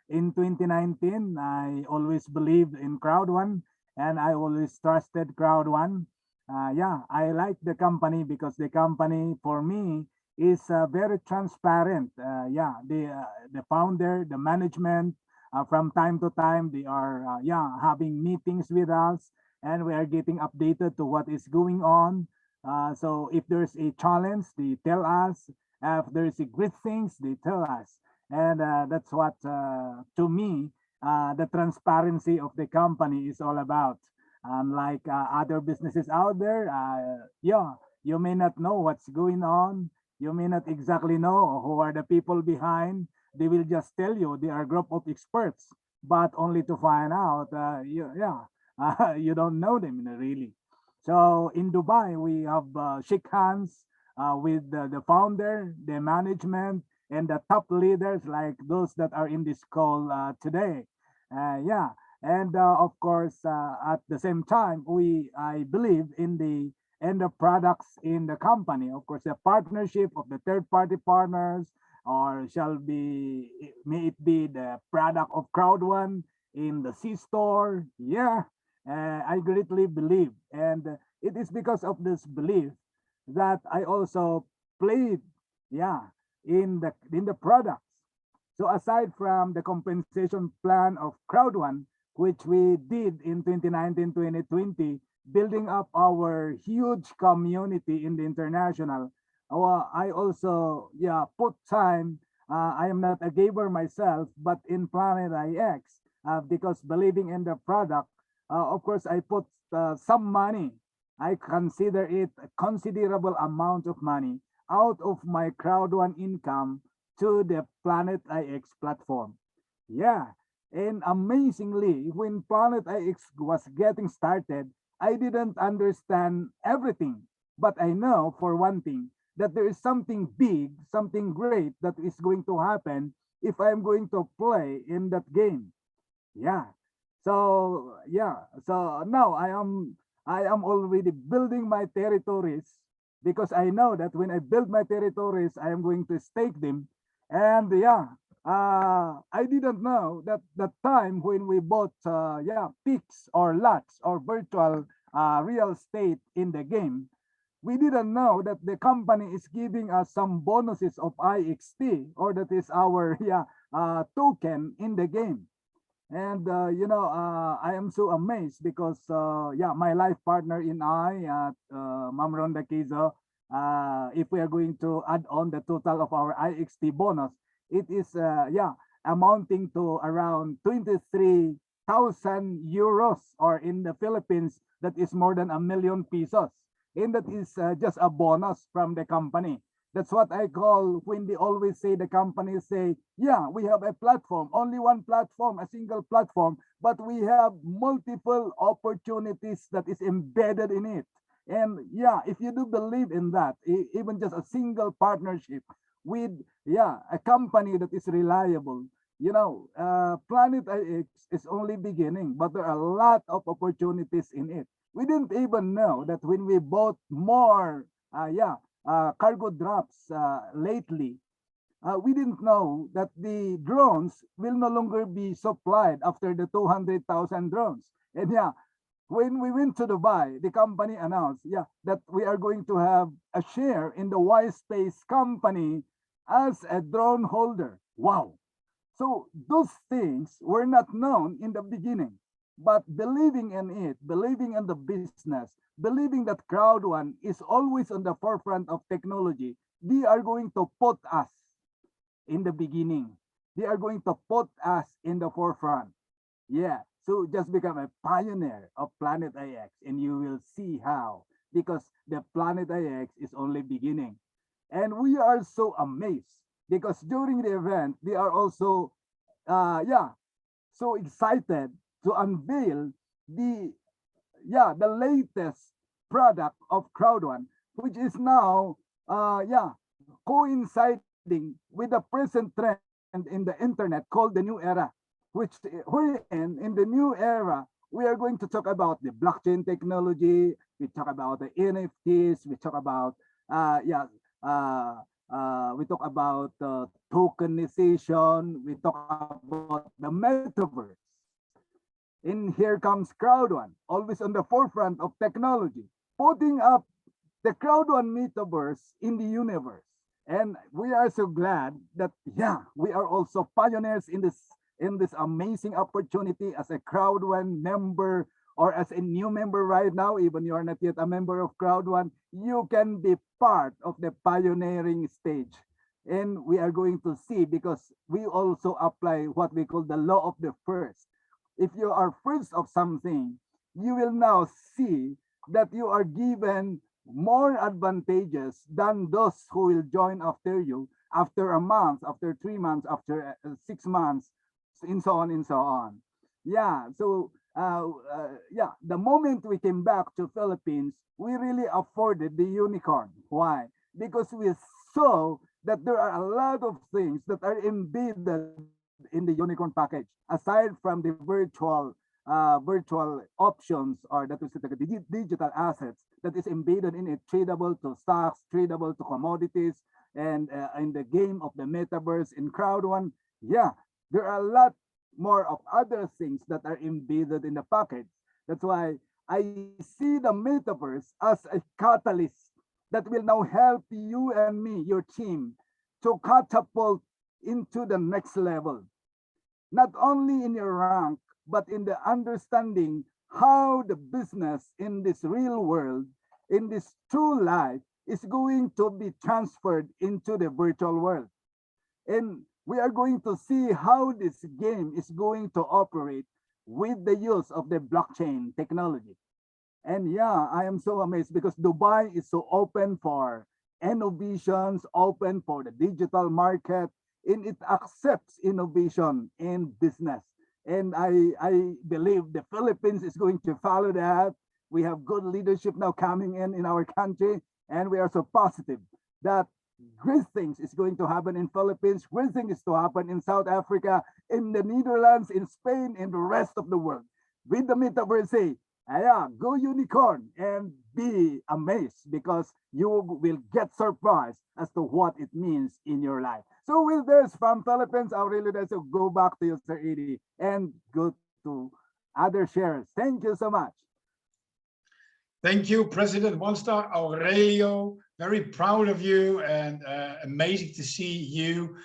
in 2019. I always believed in crowd one and I always trusted crowd one. Yeah, I like the company because the company for me is very transparent. Yeah, the founder, the management, from time to time they are yeah, having meetings with us, and we are getting updated to what is going on. So if there's a challenge, they tell us. If there's a great things, they tell us. And that's what, to me, the transparency of the company is all about. Unlike other businesses out there, yeah, you may not know what's going on. You may not exactly know who are the people behind. They will just tell you they are a group of experts, but only to find out, yeah, you don't know them really. So in Dubai, we have shake hands with the founder, the management, and the top leaders like those that are in this call today. Yeah, and of course, at the same time, I believe in the products in the company. Of course, the partnership of the third-party partners, or may it be the product of Crowd One in the C store. Yeah, I greatly believe, and it is because of this belief that I also played, yeah, in the products. So aside from the compensation plan of Crowd One, which we did in 2019, 2020, building up our huge community in the international, I also, yeah, put time. I am not a giver myself, but in Planet IX, because believing in the product, of course, I put some money. I consider it a considerable amount of money out of my Crowd One income to the Planet IX platform. Yeah, and amazingly, when Planet IX was getting started, I didn't understand everything. But I know for one thing that there is something big, something great that is going to happen if I'm going to play in that game. Yeah. So yeah. So now I am already building my territories because I know that when I build my territories, I am going to stake them. And yeah, I didn't know that the time when we bought yeah, picks or lots or virtual real estate in the game, we didn't know that the company is giving us some bonuses of IXT, or that is our yeah, token in the game. And I am so amazed because yeah, my life partner and I, Ma'am Ronda Kizo, if we are going to add on the total of our IXT bonus, it is yeah, amounting to around 23,000 euros, or in the Philippines, that is more than a million pesos. And that is just a bonus from the company. That's what I call when they always say, the companies say, yeah, we have a platform, only one platform, a single platform, but we have multiple opportunities that is embedded in it. And yeah, if you do believe in that, even just a single partnership with, yeah, a company that is reliable, Planet IX is only beginning, but there are a lot of opportunities in it. We didn't even know that when we bought more, yeah, cargo drops lately, we didn't know that the drones will no longer be supplied after the 200,000 drones. And yeah, when we went to Dubai, the company announced, yeah, that we are going to have a share in the Wise Space company as a drone holder. Wow. So those things were not known in the beginning, but believing in it, believing in the business, believing that Crowd One is always on the forefront of technology, they are going to put us in the beginning. They are going to put us in the forefront. Yeah, so just become a pioneer of Planet IX and you will see how, because the Planet IX is only beginning. And we are so amazed because during the event, they are also, yeah, so excited to unveil the latest product of CrowdOne, which is now coinciding with the present trend in the internet called the new era, which in the new era we are going to talk about the blockchain technology, we talk about the NFTs, we talk about tokenization, we talk about the metaverse. And here comes CrowdOne, always on the forefront of technology, putting up the CrowdOne metaverse in the universe. And we are so glad that we are also pioneers in this amazing opportunity as a CrowdOne member, or as a new member right now. Even you are not yet a member of CrowdOne, you can be part of the pioneering stage. And we are going to see, because we also apply what we call the law of the first. If you are first of something, you will now see that you are given more advantages than those who will join after you, after a month, after 3 months, after 6 months, and so on and so on. The moment we came back to Philippines, we really afforded the unicorn. Why? Because we saw that there are a lot of things that are embedded in the unicorn package, aside from the virtual options, or that is the digital assets that is embedded in it, tradable to stocks, tradable to commodities, and in the game of the metaverse in CrowdOne. There are a lot more of other things that are embedded in the package. That's why I see the metaverse as a catalyst that will now help you and me, your team, to catapult into the next level, not only in your rank, but in the understanding how the business in this real world, in this true life, is going to be transferred into the virtual world. And we are going to see how this game is going to operate with the use of the blockchain technology. And I am so amazed, because Dubai is so open for innovations, open for the digital market, and it accepts innovation in business. And I believe the Philippines is going to follow that. We have good leadership now coming in our country, and we are so positive that great things is going to happen in Philippines, great things is to happen in South Africa, in the Netherlands, in Spain, and the rest of the world. With the metaverse, go unicorn and be amazed, because you will get surprised as to what it means in your life. So with this from Philippines, Aurelio Daisy, go back to you, Sir Edie, and go to other sharers. Thank you so much. Thank you, President OneStar. Aurelio, very proud of you, and amazing to see you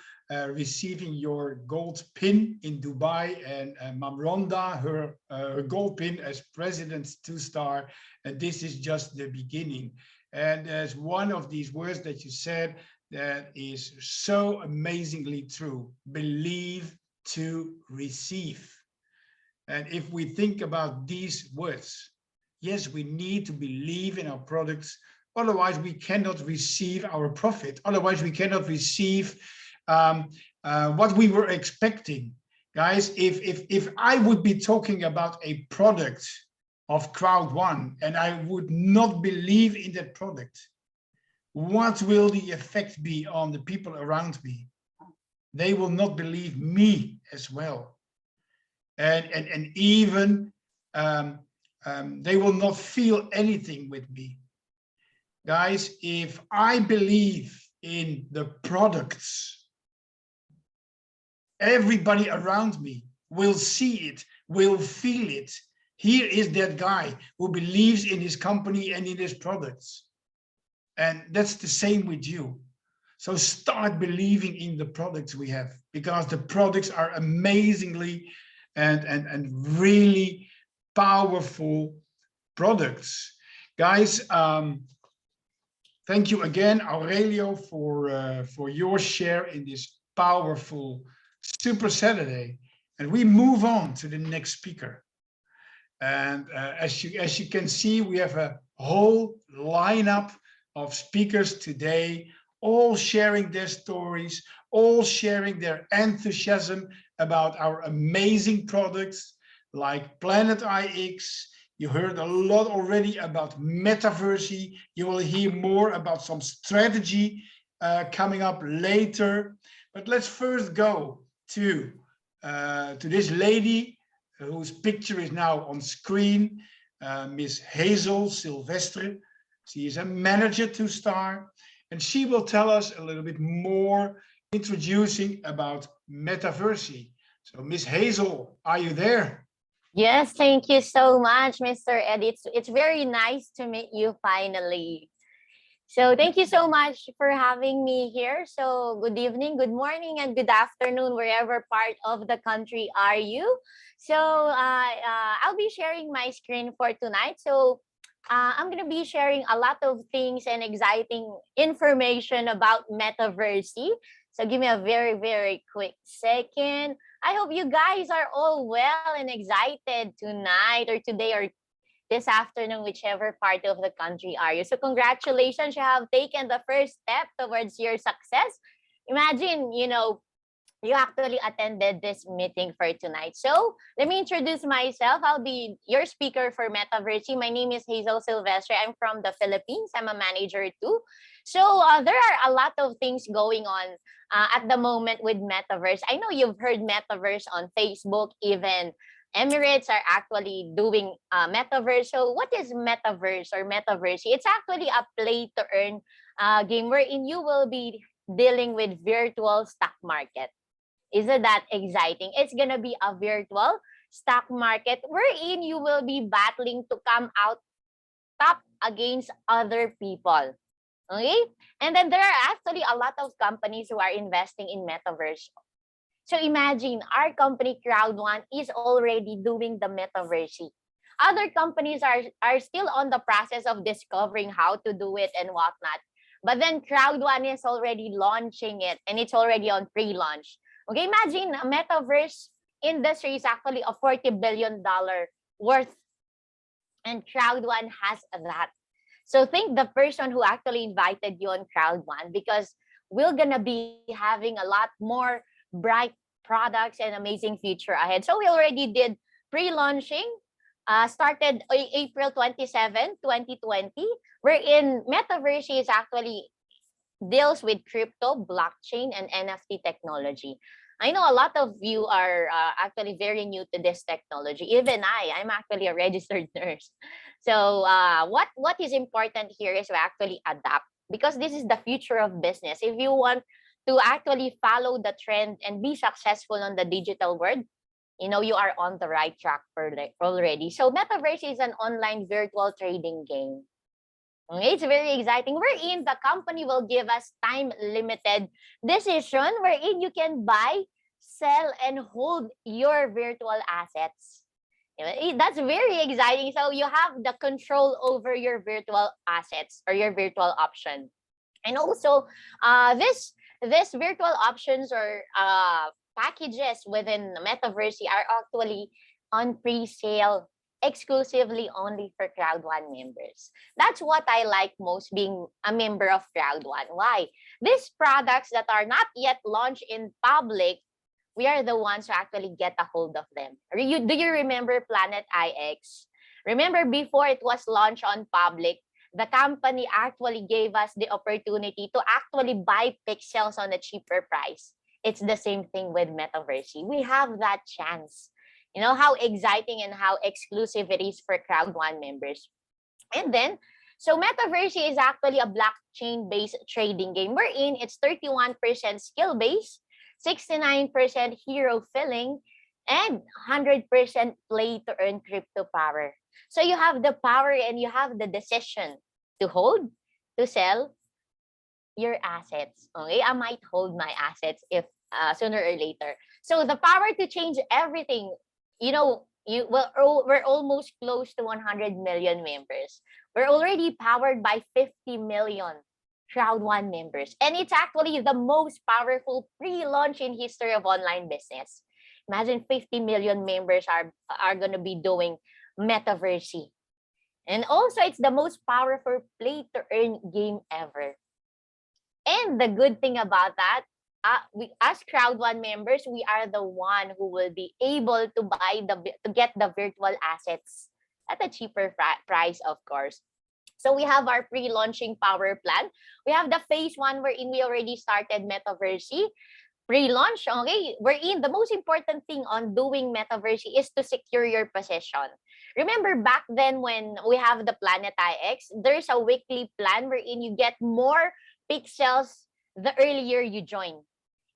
receiving your gold pin in Dubai, and Mam Rhonda, her gold pin as President 2-Star. And this is just the beginning. And there's one of these words that you said that is so amazingly true: believe to receive. And if we think about these words, yes, we need to believe in our products. Otherwise, we cannot receive our profit. Otherwise, we cannot receive what we were expecting. Guys, if I would be talking about a product of CrowdOne and I would not believe in that product, what will the effect be on the people around me? They will not believe me as well. And even they will not feel anything with me. Guys, if I believe in the products, everybody around me will see it, will feel it. Here is that guy who believes in his company and in his products. And that's the same with you. So start believing in the products we have, because the products are amazingly and really powerful products. Guys, thank you again, Aurelio, for your share in this powerful Super Saturday. And we move on to the next speaker. And as you can see, we have a whole lineup of speakers today, all sharing their stories, all sharing their enthusiasm about our amazing products like Planet IX. You heard a lot already about Metaverse. You will hear more about some strategy coming up later. But let's first go to this lady whose picture is now on screen, Miss Hazel Silvestre. She is a manager to Star, and she will tell us a little bit more introducing about Metaverse. So Miss Hazel, are you there? Yes, thank you so much, Mr. Ed. It's very nice to meet you finally. So thank you so much for having me here. So good evening, good morning, and good afternoon, wherever part of the country are you. So I'll be sharing my screen for tonight. So I'm going to be sharing a lot of things and exciting information about Metaverse. So give me a very, very quick second. I hope you guys are all well and excited tonight or today or this afternoon, whichever part of the country are you. So congratulations, you have taken the first step towards your success. Imagine, you actually attended this meeting for tonight. So let me introduce myself. I'll be your speaker for Metaverse. My name is Hazel Silvestre. I'm from the Philippines. I'm a manager too. So there are a lot of things going on at the moment with Metaverse. I know you've heard Metaverse on Facebook, even Emirates are actually doing Metaverse. So what is Metaverse or Metaverse? It's actually a play to earn game wherein you will be dealing with virtual stock market. Isn't that exciting? It's gonna be a virtual stock market wherein you will be battling to come out top against other people. Okay? And then there are actually a lot of companies who are investing in Metaverse. So imagine our company Crowd1 is already doing the Metaverse. Other companies are still on the process of discovering how to do it and whatnot. But then Crowd1 is already launching it and it's already on pre-launch. Okay, imagine a Metaverse industry is actually a $40 billion worth, and Crowd1 has that. So think the person who actually invited you on Crowd1, because we're gonna be having a lot more bright products and amazing future ahead. So we already did pre-launching, started April 27, 2020, wherein Metaverse is actually deals with crypto, blockchain, and NFT technology. I know a lot of you are actually very new to this technology. Even I'm actually a registered nurse. So what is important here is to actually adapt, because this is the future of business. If you want to actually follow the trend and be successful on the digital world, you are on the right track already. So Metaverse is an online virtual trading game. Okay, it's very exciting. Wherein the company will give us time-limited decision wherein you can buy, sell, and hold your virtual assets. That's very exciting. So you have the control over your virtual assets or your virtual option. And also, this virtual options or packages within Metaverse are actually on pre-sale exclusively only for Crowd1 members. That's what I like most being a member of Crowd1. Why? These products that are not yet launched in public, we are the ones who actually get a hold of them. Do you remember Planet IX? Remember before it was launched on public, the company actually gave us the opportunity to actually buy pixels on a cheaper price. It's the same thing with Metaverse. We have that chance. You know how exciting and how exclusive it is for Crowd1 members. And then, so Metaverse is actually a blockchain-based trading game wherein it's 31% skill-based, 69% hero filling, and 100% play-to-earn crypto power. So you have the power and you have the decision to hold, to sell your assets. Okay, I might hold my assets if sooner or later. So the power to change everything. We're almost close to 100 million members. We're already powered by 50 million Crowd1 members. And it's actually the most powerful pre-launch in history of online business. Imagine 50 million members are going to be doing Metaverse. And also, it's the most powerful play-to-earn game ever. And the good thing about that, we as Crowd One members, we are the one who will be able to get the virtual assets at a cheaper price, of course. So we have our pre-launching power plan. We have the phase 1 wherein we already started Metaverse pre-launch. Okay, wherein the most important thing on doing Metaverse is to secure your position. Remember back then when we have the Planet IX, there's a weekly plan wherein you get more pixels the earlier you join.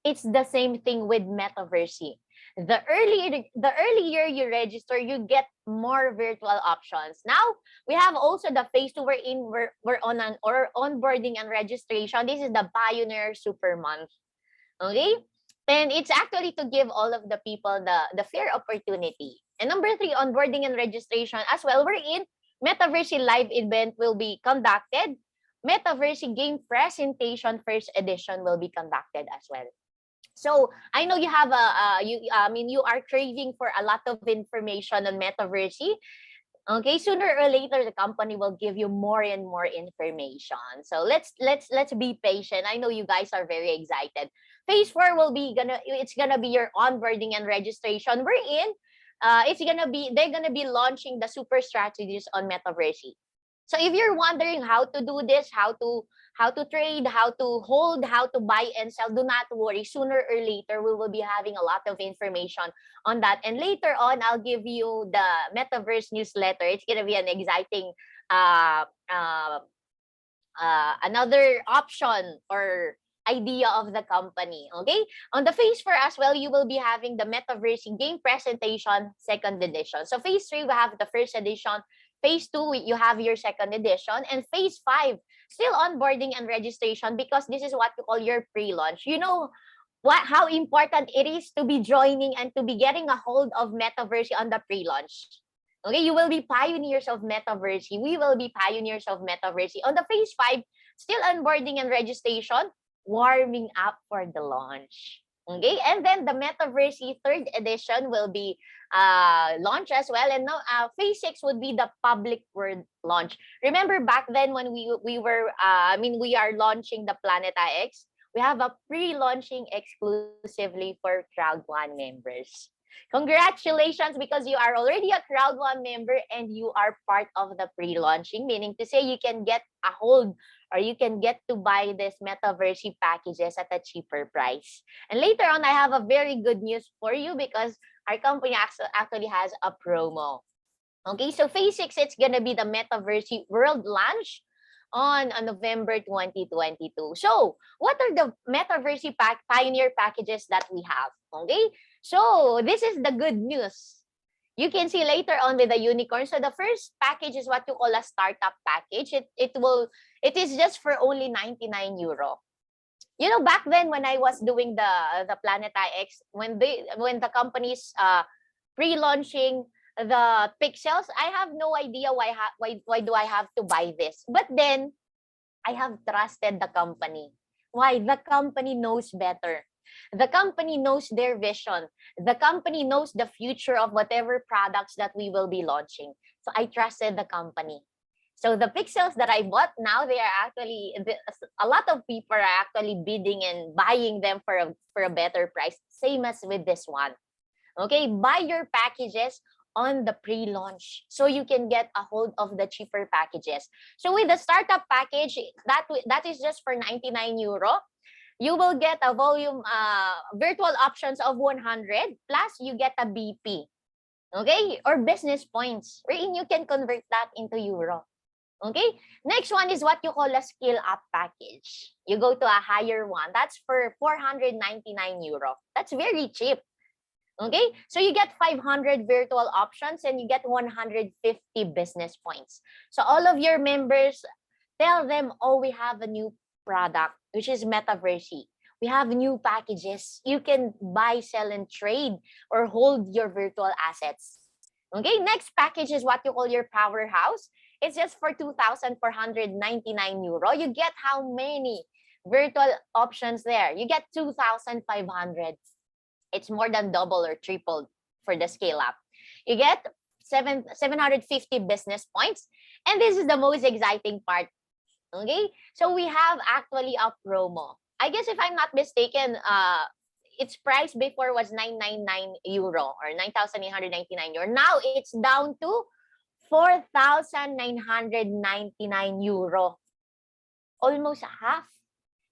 It's the same thing with Metaverse. The earlier you register, you get more virtual options. Now we have also the phase 2 wherein we're on an onboarding and registration. This is the Pioneer Super Month. Okay, and it's actually to give all of the people the fair opportunity. And number 3, onboarding and registration as well. We're in Metaverse live event will be conducted. Metaverse game presentation first edition will be conducted as well. So I know you have you are craving for a lot of information on Metaverse. Okay, sooner or later the company will give you more and more information. So let's be patient. I know you guys are very excited. Phase 4 it's gonna be your onboarding and registration. We're in. They're gonna be launching the super strategies on Metaverse. So if you're wondering how to do this, how to trade, how to hold, how to buy and sell, do not worry. Sooner or later, we will be having a lot of information on that. And later on, I'll give you the Metaverse newsletter. It's going to be an exciting, another option or idea of the company. Okay. On the phase 4 as well, you will be having the Metaverse game presentation, 2nd edition. So phase 3, we have the 1st edition. Phase 2, you have your 2nd edition. And phase 5, still onboarding and registration, because this is what you call your pre-launch. You know how important it is to be joining and to be getting a hold of Metaverse on the pre-launch. Okay, you will be pioneers of Metaverse. We will be pioneers of Metaverse. On the phase 5, still onboarding and registration, warming up for the launch. Okay, and then the Metaverse 3rd edition will be launched as well. And now phase 6 would be the public world launch. Remember back then when we are launching the Planet IX, we have a pre-launching exclusively for Crowd One members. Congratulations, because you are already a Crowd One member and you are part of the pre-launching, meaning to say you can get a hold or you can get to buy this Metaverse packages at a cheaper price. And later on, I have a very good news for you because our company actually has a promo. Okay, so phase 6, it's going to be the Metaverse World launch on November 2022. So what are the Metaverse Pioneer packages that we have? Okay, so this is the good news. You can see later on with the unicorn. So the first package is what you call a startup package. It is just for only 99 euro. You know, back then when I was doing the Planet IX, when the companies pre-launching the pixels, I have no idea why do I have to buy this. But then I have trusted the company. Why? The company knows better. The company knows their vision. The company knows the future of whatever products that we will be launching. So I trusted the company. So the pixels that I bought now, they are actually, a lot of people are actually bidding and buying them for a better price. Same as with this one. Okay, buy your packages on the pre-launch so you can get a hold of the cheaper packages. So with the startup package, that is just for 99 euro. You will get a volume virtual options of 100 plus you get a BP, okay, or business points wherein you can convert that into euro. Okay, next one is what you call a skill up package. You go to a higher one, that's for 499 euro. That's very cheap. Okay, so you get 500 virtual options and you get 150 business points. So all of your members, tell them, oh, we have a new product, which is Metaverse. We have new packages. You can buy, sell, and trade or hold your virtual assets. Okay, next package is what you call your powerhouse. It's just for 2,499 euro. You get how many virtual options there? You get 2,500. It's more than double or tripled for the scale up. You get 750 business points. And this is the most exciting part. Okay, so we have actually a promo. I guess if I'm not mistaken, its price before was 999 euro or 9,899 euro. Now it's down to 4,999 euro. Almost half.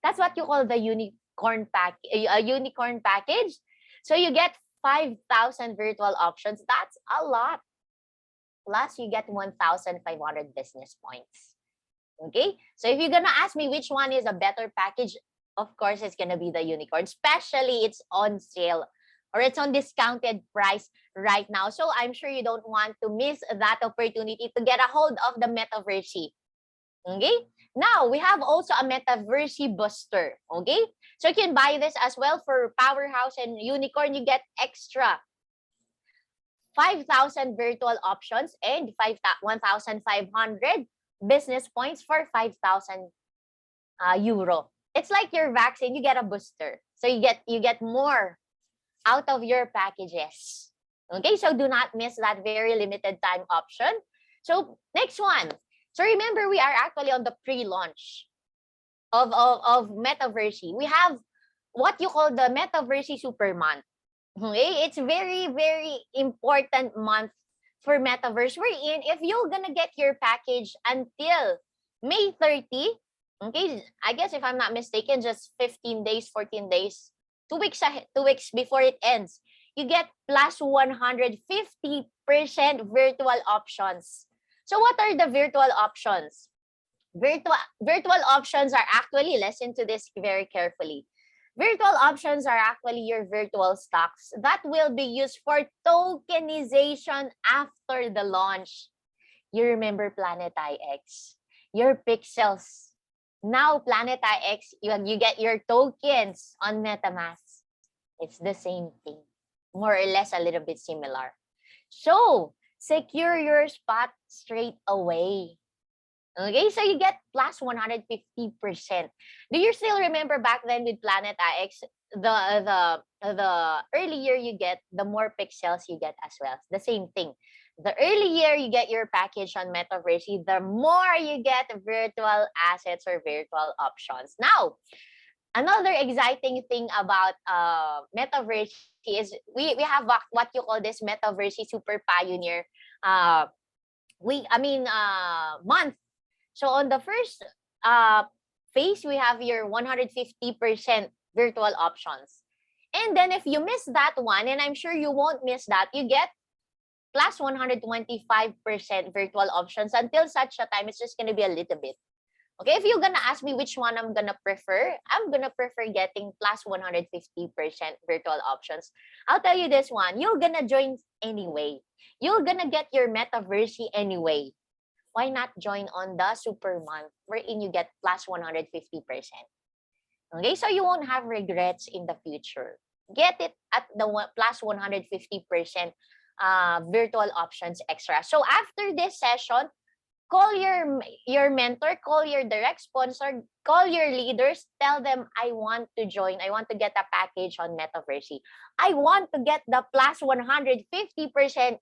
That's what you call the unicorn unicorn package. So you get 5,000 virtual options. That's a lot. Plus you get 1,500 business points. Okay, so if you're gonna ask me which one is a better package, of course it's gonna be the unicorn, especially it's on sale or it's on discounted price right now. So I'm sure you don't want to miss that opportunity to get a hold of the Metaverse. Okay, now we have also a Metaverse booster. Okay, so you can buy this as well for Powerhouse and Unicorn. You get extra 5,000 virtual options and 1,500 business points for 5,000 euro. It's like your vaccine, you get a booster. So you get more out of your packages. Okay, so do not miss that very limited time option. So next one. So remember, we are actually on the pre-launch of Metaverse. We have what you call the Metaverse Super Month. Okay, it's very, very important month for Metaverse. We're in, if you're gonna get your package until May 30, okay, I guess if I'm not mistaken, just 15 days, 14 days, 2 weeks ahead, 2 weeks before it ends, you get plus 150% virtual options. So what are the virtual options? Virtual options are actually, listen to this very carefully. Virtual options are actually your virtual stocks that will be used for tokenization after the launch. You remember Planet IX, your pixels. Now Planet IX, you get your tokens on MetaMask. It's the same thing, more or less a little bit similar. So secure your spot straight away. Okay, so you get plus 150%. Do you still remember back then with Planet IX, the earlier you get, the more pixels you get as well. It's the same thing. The earlier you get your package on Metaverse, the more you get virtual assets or virtual options. Now, another exciting thing about Metaverse is we have what you call this Metaverse Super Pioneer month. So on the first phase, we have your 150% virtual options. And then if you miss that one, and I'm sure you won't miss that, you get plus 125% virtual options until such a time, it's just going to be a little bit. Okay, if you're going to ask me which one I'm going to prefer, I'm going to prefer getting plus 150% virtual options. I'll tell you this one, you're going to join anyway. You're going to get your Metaverse anyway. Why not join on the Super Month wherein you get plus 150%? Okay, so you won't have regrets in the future. Get it at the plus 150% virtual options extra. So after this session, call your mentor, call your direct sponsor, call your leaders, tell them, I want to join, I want to get a package on Metaverse. I want to get the plus 150%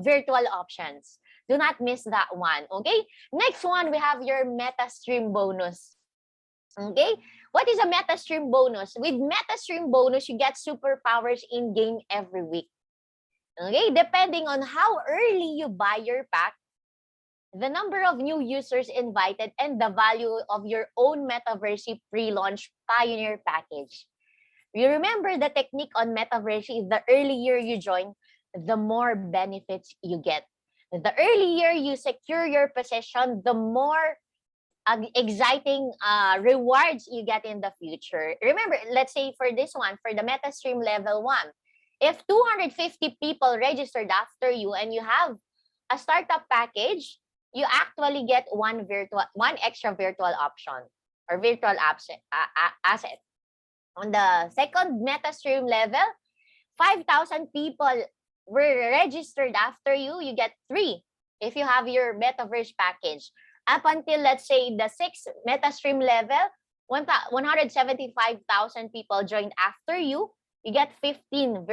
virtual options. Do not miss that one, okay? Next one, we have your MetaStream bonus. Okay? What is a MetaStream bonus? With MetaStream bonus, you get superpowers in-game every week. Okay? Depending on how early you buy your pack, the number of new users invited, and the value of your own Metaverse pre-launch Pioneer package. You remember the technique on Metaverse, the earlier you join, the more benefits you get. The earlier you secure your position, the more exciting rewards you get in the future. Remember, let's say for this one, for the MetaStream level 1, if 250 people registered after you and you have a startup package, you actually get one extra virtual option or virtual asset. On the second MetaStream level, 5,000 people were registered after you, you get 3 if you have your Metaverse package. Up until, let's say, the 6th MetaStream level, 175,000 people joined after you, you get 15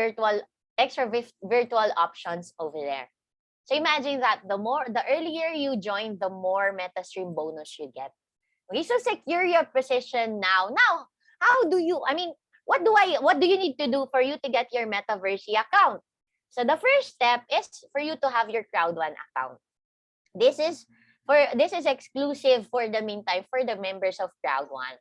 extra virtual options over there. So imagine that the earlier you join, the more MetaStream bonus you get. Okay, so secure your position now. Now, how do you, I mean, what do you need to do for you to get your Metaverse account? So the first step is for you to have your Crowd1 account. This is exclusive for the meantime for the members of Crowd1.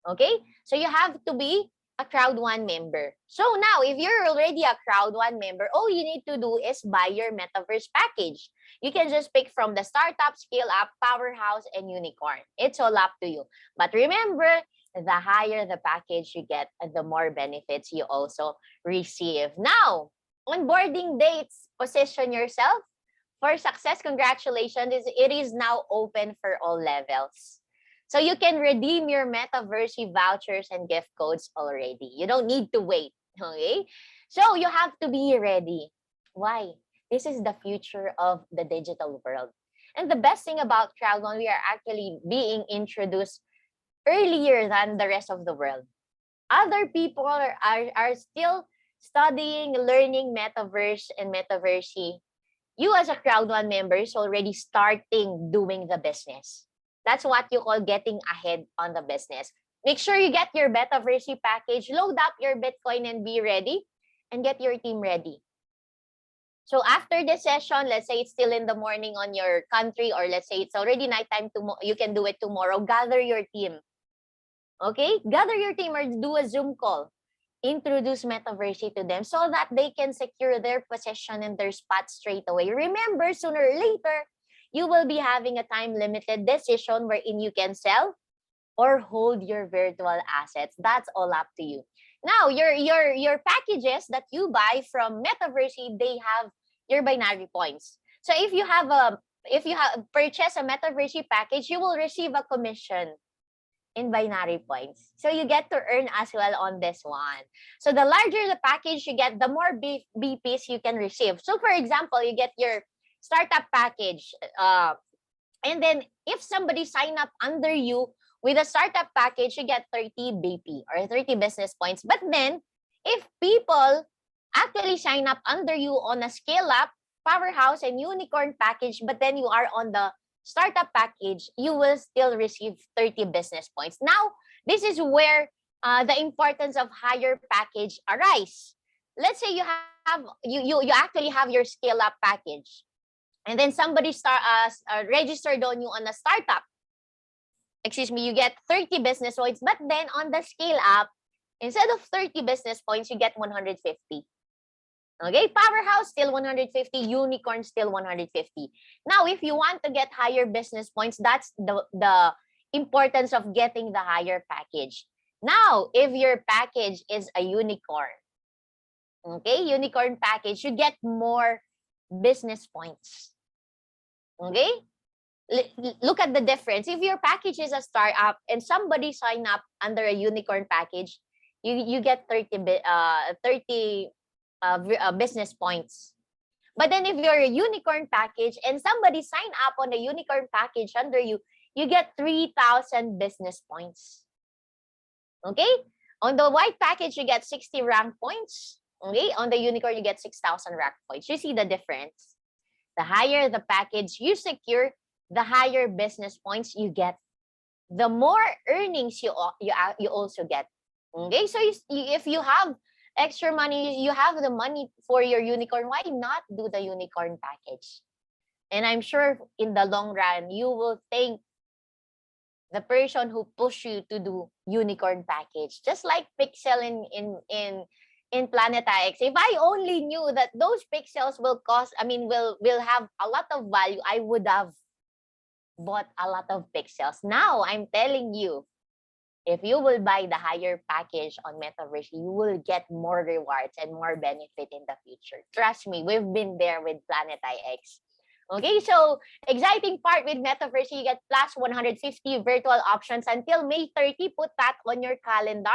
Okay? So you have to be a Crowd1 member. So now, if you're already a Crowd1 member, all you need to do is buy your Metaverse package. You can just pick from the Startup, Scale Up, Powerhouse, and Unicorn. It's all up to you. But remember, the higher the package you get, the more benefits you also receive. Now, onboarding dates, position yourself for success. Congratulations. It is now open for all levels. So you can redeem your Metaverse vouchers and gift codes already. You don't need to wait, okay? So you have to be ready. Why? This is the future of the digital world. And the best thing about Crowd1, we are actually being introduced earlier than the rest of the world. Other people are still studying, learning Metaverse and Metaverse. You as a Crowd1 member is already starting doing the business. That's what you call getting ahead on the business. Make sure you get your Metaverse package, load up your Bitcoin and be ready, and get your team ready. So after the session, let's say it's still in the morning on your country, or let's say it's already nighttime, you can do it tomorrow, gather your team. Okay? Gather your team or do a Zoom call. Introduce Metaverse to them so that they can secure their position and their spot straight away. Remember, sooner or later, you will be having a time-limited decision wherein you can sell or hold your virtual assets. That's all up to you. Now, your packages that you buy from Metaverse, they have your binary points. So if you have purchased a Metaverse package, you will receive a commission in binary points. So you get to earn as well on this one. So the larger the package you get, the more BPs you can receive. So for example, you get your startup package. And then if somebody sign up under you with a startup package, you get 30 BP or 30 business points. But then if people actually sign up under you on a Scale Up, Powerhouse, and Unicorn package, but then you are on the startup package, you will still receive 30 business points. Now, this is where the importance of higher package arise. Let's say you actually have your Scale Up package, and then somebody registered on you on a startup. Excuse me, you get 30 business points, but then on the Scale Up, instead of 30 business points, you get 150. Okay, Powerhouse still 150, Unicorn still 150. Now, if you want to get higher business points, that's the importance of getting the higher package. Now, if your package is a Unicorn, okay, Unicorn package, you get more business points. Okay, look at the difference. If your package is a startup and somebody sign up under a Unicorn package, you get 30 business points. But then if you're a Unicorn package and somebody sign up on the Unicorn package under you, you get 3,000 business points. Okay, on the white package you get 60 rank points. Okay, on the Unicorn you get 6,000 rank points. You see the difference? The higher the package you secure, the higher business points you get, the more earnings you also get. Okay, so if you have extra money, you have the money for your Unicorn, why not do the Unicorn package? And I'm sure in the long run, you will thank the person who pushed you to do Unicorn package. Just like Pixel in Planeta X. If I only knew that those pixels will have a lot of value, I would have bought a lot of pixels. Now I'm telling you, if you will buy the higher package on Metaverse, you will get more rewards and more benefit in the future. Trust me, we've been there with Planeta X. Okay, so exciting part with Metaverse, you get plus 150 virtual options until May 30. Put that on your calendar.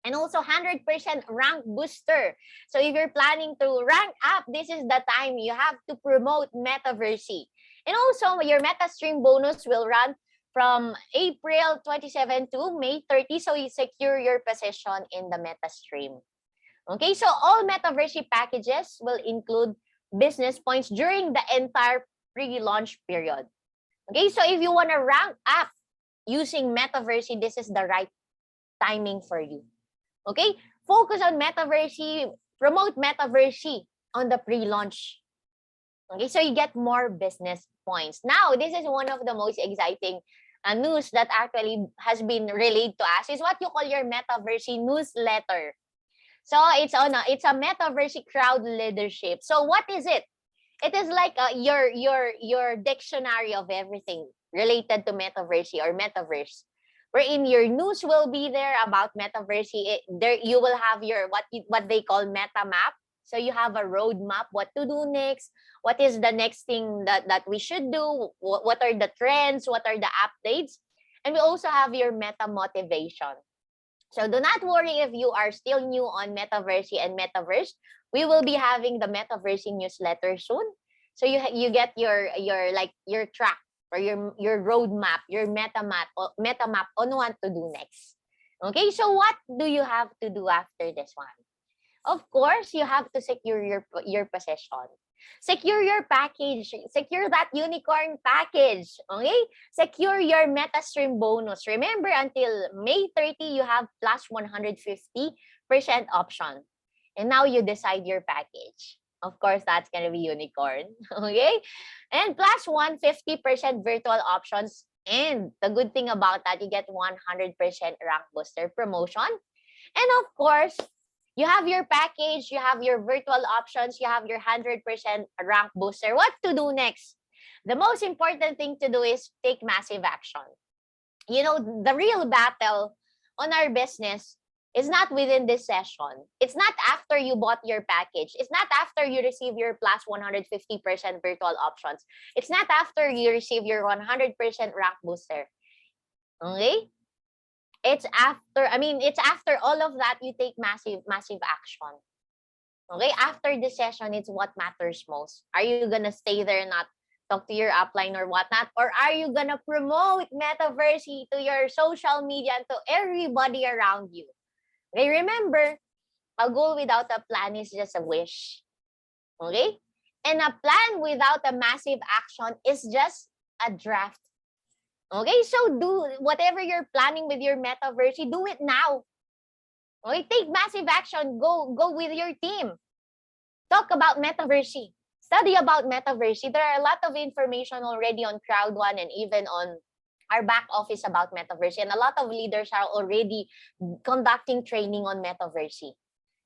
And also 100% rank booster. So if you're planning to rank up, this is the time you have to promote Metaverse. And also your MetaStream bonus will run from April 27 to May 30. So you secure your position in the MetaStream. Okay, so all Metaverse packages will include business points during the entire pre-launch period. Okay, so if you want to rank up using Metaversity, this is the right timing for you. Okay? Focus on Metaversity, promote Metaversity on the pre-launch. Okay, so you get more business points. Now, this is one of the most exciting news that actually has been relayed to us, is what you call your Metaversity newsletter. So it's a Metaversity crowd leadership. So what is it? It is like your dictionary of everything related to Metaversity or Metaverse, wherein your news will be there about Metaversity. There you will have your what they call meta map. So you have a roadmap, what to do next, what is the next thing that we should do, what are the trends, what are the updates, and we also have your meta motivation. So do not worry if you are still new on Metaversity and Metaverse. We will be having the Metaversity newsletter soon. So you get your track or your roadmap, your meta map on what to do next. Okay, so what do you have to do after this one? Of course, you have to secure your possession. Secure your package. Secure that unicorn package. Okay? Secure your MetaStream bonus. Remember, until May 30, you have plus 150% option. And now you decide your package. Of course, that's going to be unicorn. Okay? And plus 150% virtual options. And the good thing about that, you get 100% rank booster promotion. And of course, you have your package, you have your virtual options, you have your 100% rank booster. What to do next? The most important thing to do is take massive action. You know, the real battle on our business is not within this session. It's not after you bought your package. It's not after you receive your plus 150% virtual options. It's not after you receive your 100% rank booster. Okay? It's after all of that, you take massive action. Okay, after the session, it's what matters most. Are you gonna stay there and not talk to your upline or whatnot? Or are you gonna promote Metaversity to your social media and to everybody around you? Okay, remember, a goal without a plan is just a wish. Okay? And a plan without a massive action is just a draft. Okay, so do whatever you're planning with your Metaversity, do it now. Okay, take massive action. Go with your team. Talk about Metaversity. Study about Metaversity. There are a lot of information already on Crowd1 and even on our back office about Metaversity. And a lot of leaders are already conducting training on Metaversity.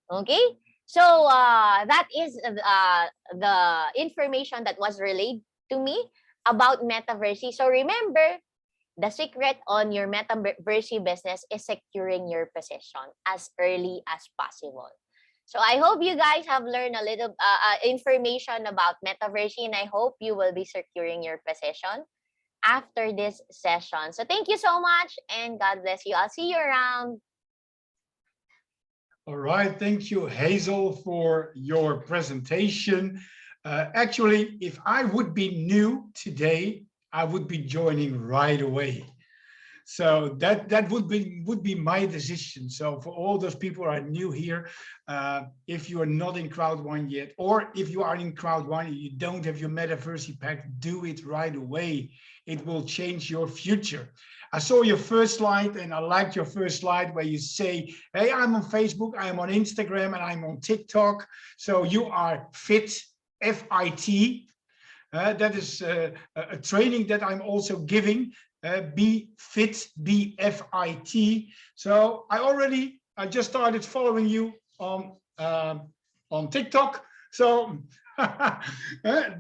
Okay, so that is the information that was relayed to me about Metaversity. So remember, the secret on your Metaversity business is securing your position as early as possible. So I hope you guys have learned a little information about Metaversity, and I hope you will be securing your position after this session. So thank you so much, and God bless you. I'll see you around. All right, thank you, Hazel, for your presentation. Actually, if I would be new today, I would be joining right away. So that would be my decision. So for all those people who are new here, if you are not in Crowd1 yet, or if you are in Crowd1 and you don't have your Metaversity pack, do it right away. It will change your future. I saw your first slide and I liked your first slide where you say, hey, I'm on Facebook, I'm on Instagram, and I'm on TikTok. So you are fit, F-I-T. That is a training that I'm also giving, be fit, B-F-I-T. So I just started following you on TikTok. So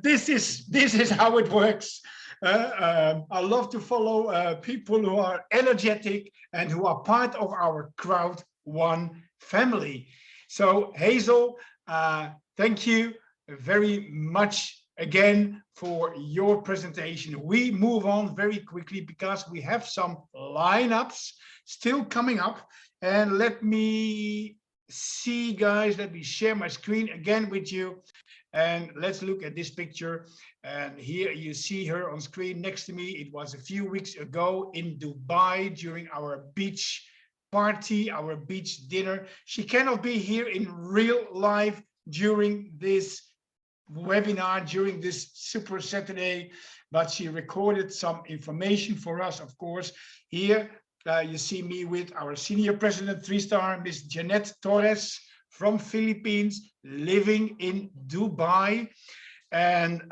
this is how it works. I love to follow people who are energetic and who are part of our Crowd1 family. So Hazel, thank you very much again for your presentation. We move on very quickly because we have some lineups still coming up. And let me see, guys, let me share my screen again with you. And let's look at this picture. And here you see her on screen next to me. It was a few weeks ago in Dubai during our beach party, our beach dinner. She cannot be here in real life during this webinar, during this Super Saturday, but she recorded some information for us, of course. Here you see me with our senior president, 3-star, Miss Jeanette Torres from Philippines, living in Dubai. And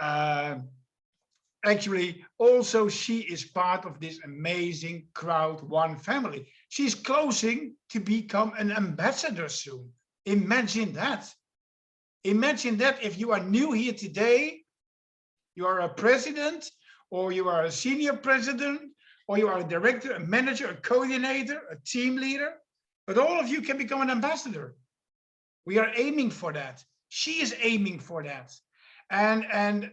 actually, also she is part of this amazing Crowd One family. She's closing to become an ambassador soon. Imagine that. Imagine that if you are new here today, you are a president, or you are a senior president, or you are a director, a manager, a coordinator, a team leader, but all of you can become an ambassador. We are aiming for that. She is aiming for that. And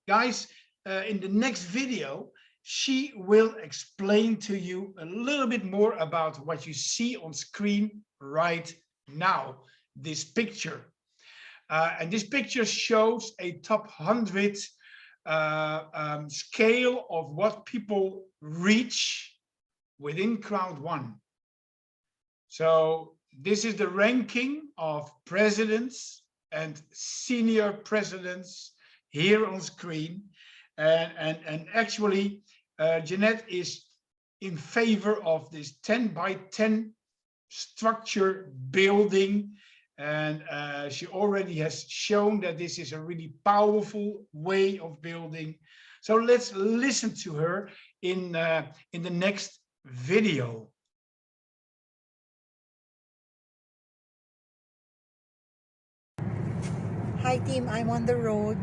guys, in the next video, she will explain to you a little bit more about what you see on screen right now, this picture. And this picture shows a top 100 scale of what people reach within Crowd One. So this is the ranking of presidents and senior presidents here on screen. And actually, Jeanette is in favor of this 10 by 10 structure building. And she already has shown that this is a really powerful way of building. So let's listen to her in the next video. Hi team, I'm on the road.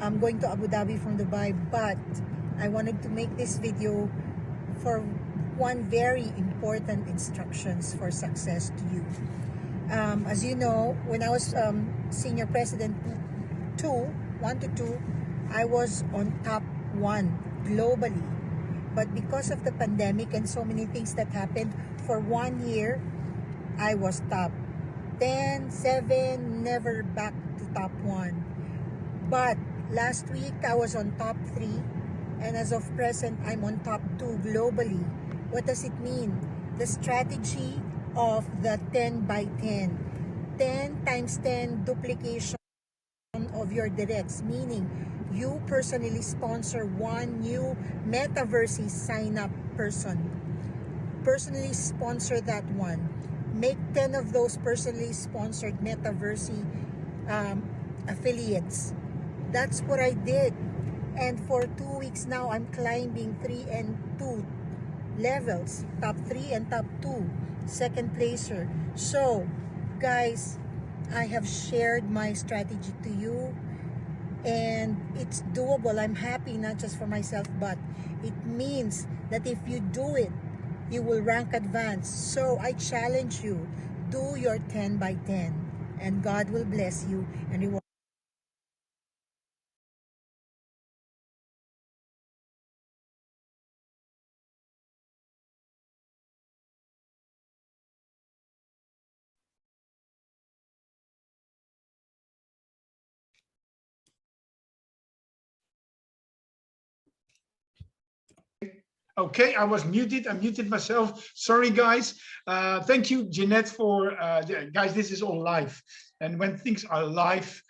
I'm going to Abu Dhabi from Dubai, but I wanted to make this video for one very important instructions for success to you. As you know, when I was senior president 1 to 2, I was on top 1 globally. But because of the pandemic and so many things that happened, for 1 year, I was top 10, 7, never back to top 1. But last week, I was on top 3. And as of present, I'm on top 2 globally. What does it mean? The strategy of the 10 by 10. 10 times 10 duplication of your directs, meaning you personally sponsor one new Metaversity sign-up person. Personally sponsor that one. Make 10 of those personally sponsored Metaversity affiliates. That's what I did. And for 2 weeks now, I'm climbing 3 and 2 levels. Top 3 and top 2. Second placer. So, guys, I have shared my strategy to you. And it's doable. I'm happy not just for myself, but it means that if you do it, you will rank advanced. So I challenge you, do your 10 by 10 and God will bless you and reward. Okay, I was muted. I muted myself. Sorry, guys. Thank you, Jeanette, for guys. This is all live, and when things are live,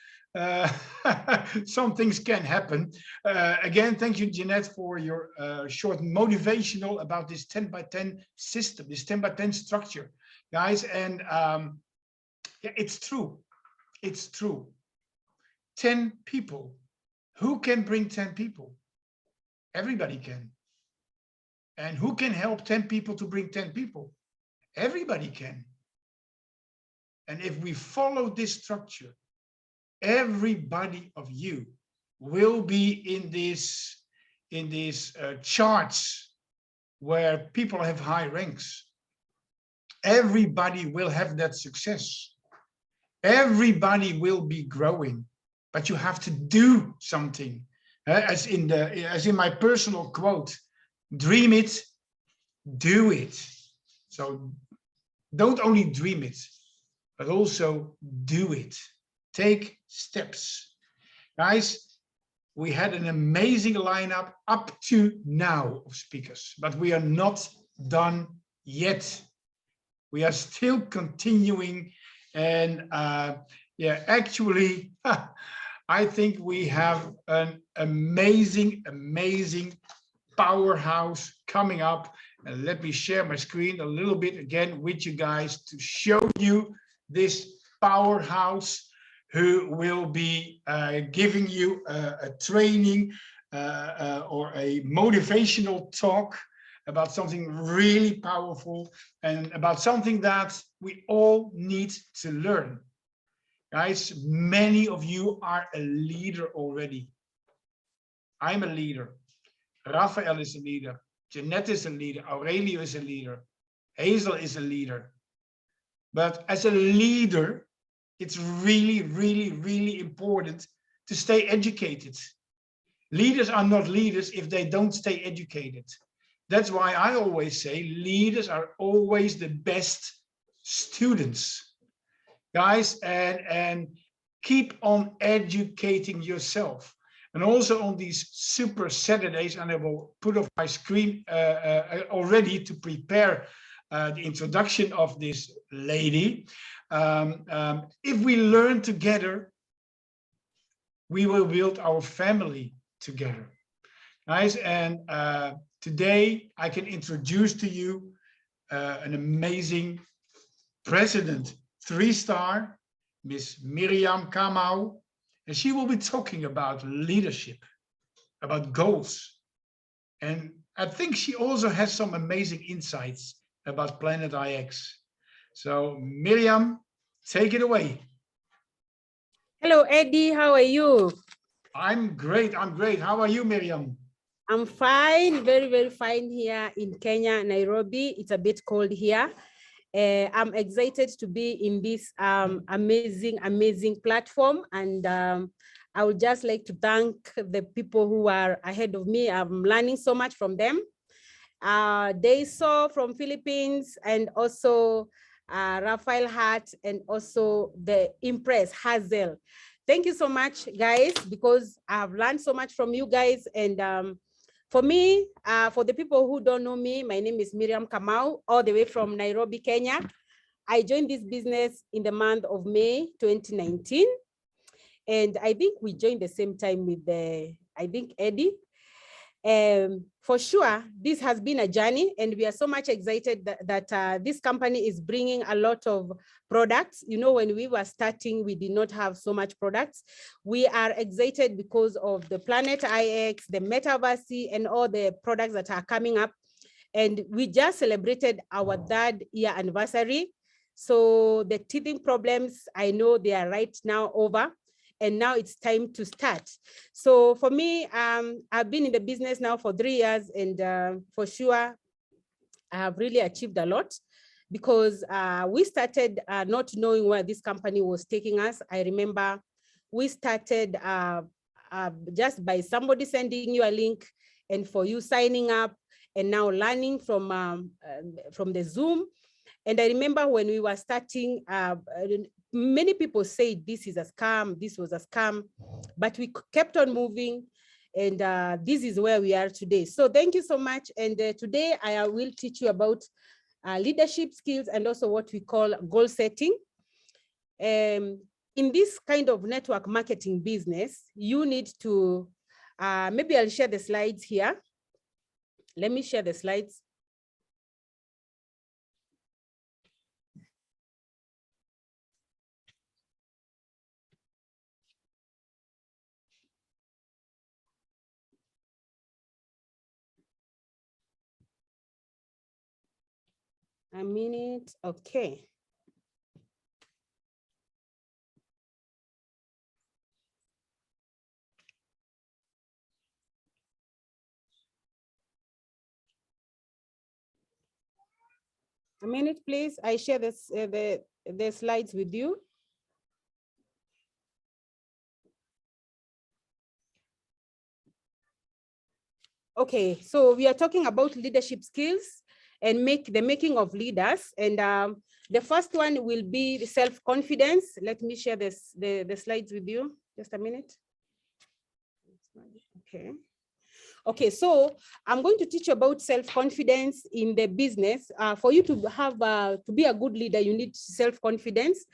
some things can happen. Again, thank you, Jeanette, for your short motivational about this 10 by 10 system, this 10 by 10 structure, guys. And yeah, it's true. It's true. 10 people. Who can bring 10 people? Everybody can. And who can help 10 people to bring 10 people? Everybody can. And if we follow this structure, everybody of you will be in these charts where people have high ranks. Everybody will have that success. Everybody will be growing, but you have to do something. As in my personal quote, dream it, do it. So don't only dream it, but also do it. Take steps. Guys, we had an amazing lineup up to now of speakers, but we are not done yet. We are still continuing. And yeah, actually, I think we have an amazing, amazing powerhouse coming up. And let me share my screen a little bit again with you guys to show you this powerhouse who will be giving you a training or a motivational talk about something really powerful and about something that we all need to learn. Guys, many of you are a leader already. I'm a leader. Rafael is a leader. Jeanette is a leader. Aurelio is a leader. Hazel is a leader. But as a leader, it's really, really, really important to stay educated. Leaders are not leaders if they don't stay educated. That's why I always say leaders are always the best students. Guys, and keep on educating yourself. And also on these Super Saturdays, and I will put off my screen already to prepare the introduction of this lady. If we learn together, we will build our family together. Guys, and today I can introduce to you an amazing president, 3-star, Miss Miriam Kamau, and she will be talking about leadership, about goals. And I think she also has some amazing insights about Planet IX. So Miriam, take it away. Hello, Eddie, how are you? I'm great, I'm great. How are you, Miriam? I'm fine, very, very fine here in Kenya, Nairobi. It's a bit cold here. I'm excited to be in this amazing platform, and I would just like to thank the people who are ahead of me. I'm learning so much from them. They saw from Philippines, and also Rafael Hart, and also the Impress Hazel. Thank you so much, guys, because I've learned so much from you guys. And for me, for the people who don't know me, my name is Miriam Kamau, all the way from Nairobi, Kenya. I joined this business in the month of May 2019. And I think we joined the same time with Eddie. For sure, this has been a journey, and we are so much excited that this company is bringing a lot of products. You know, when we were starting, we did not have so much products. We are excited because of the Planet IX, the Metaverse, and all the products that are coming up. And we just celebrated our 3rd year anniversary. So the teething problems, I know they are right now over. And now it's time to start. So for me, I've been in the business now for 3 years, and for sure, I have really achieved a lot, because we started not knowing where this company was taking us. I remember we started just by somebody sending you a link, and for you signing up, and now learning from the Zoom. And I remember when we were starting, many people said this is a scam, this was a scam, but we kept on moving, and this is where we are today. So thank you so much. And today I will teach you about leadership skills, and also what we call goal setting. In this kind of network marketing business, you need to, maybe I'll share the slides here. Let me share the slides. A minute, okay. A minute, please. I share this, the slides with you. Okay, so we are talking about leadership skills and the making of leaders. And the first one will be the self-confidence. Let me share the slides with you. Just a minute. Okay. Okay, so I'm going to teach you about self-confidence in the business. For you to have to be a good leader, you need self-confidence.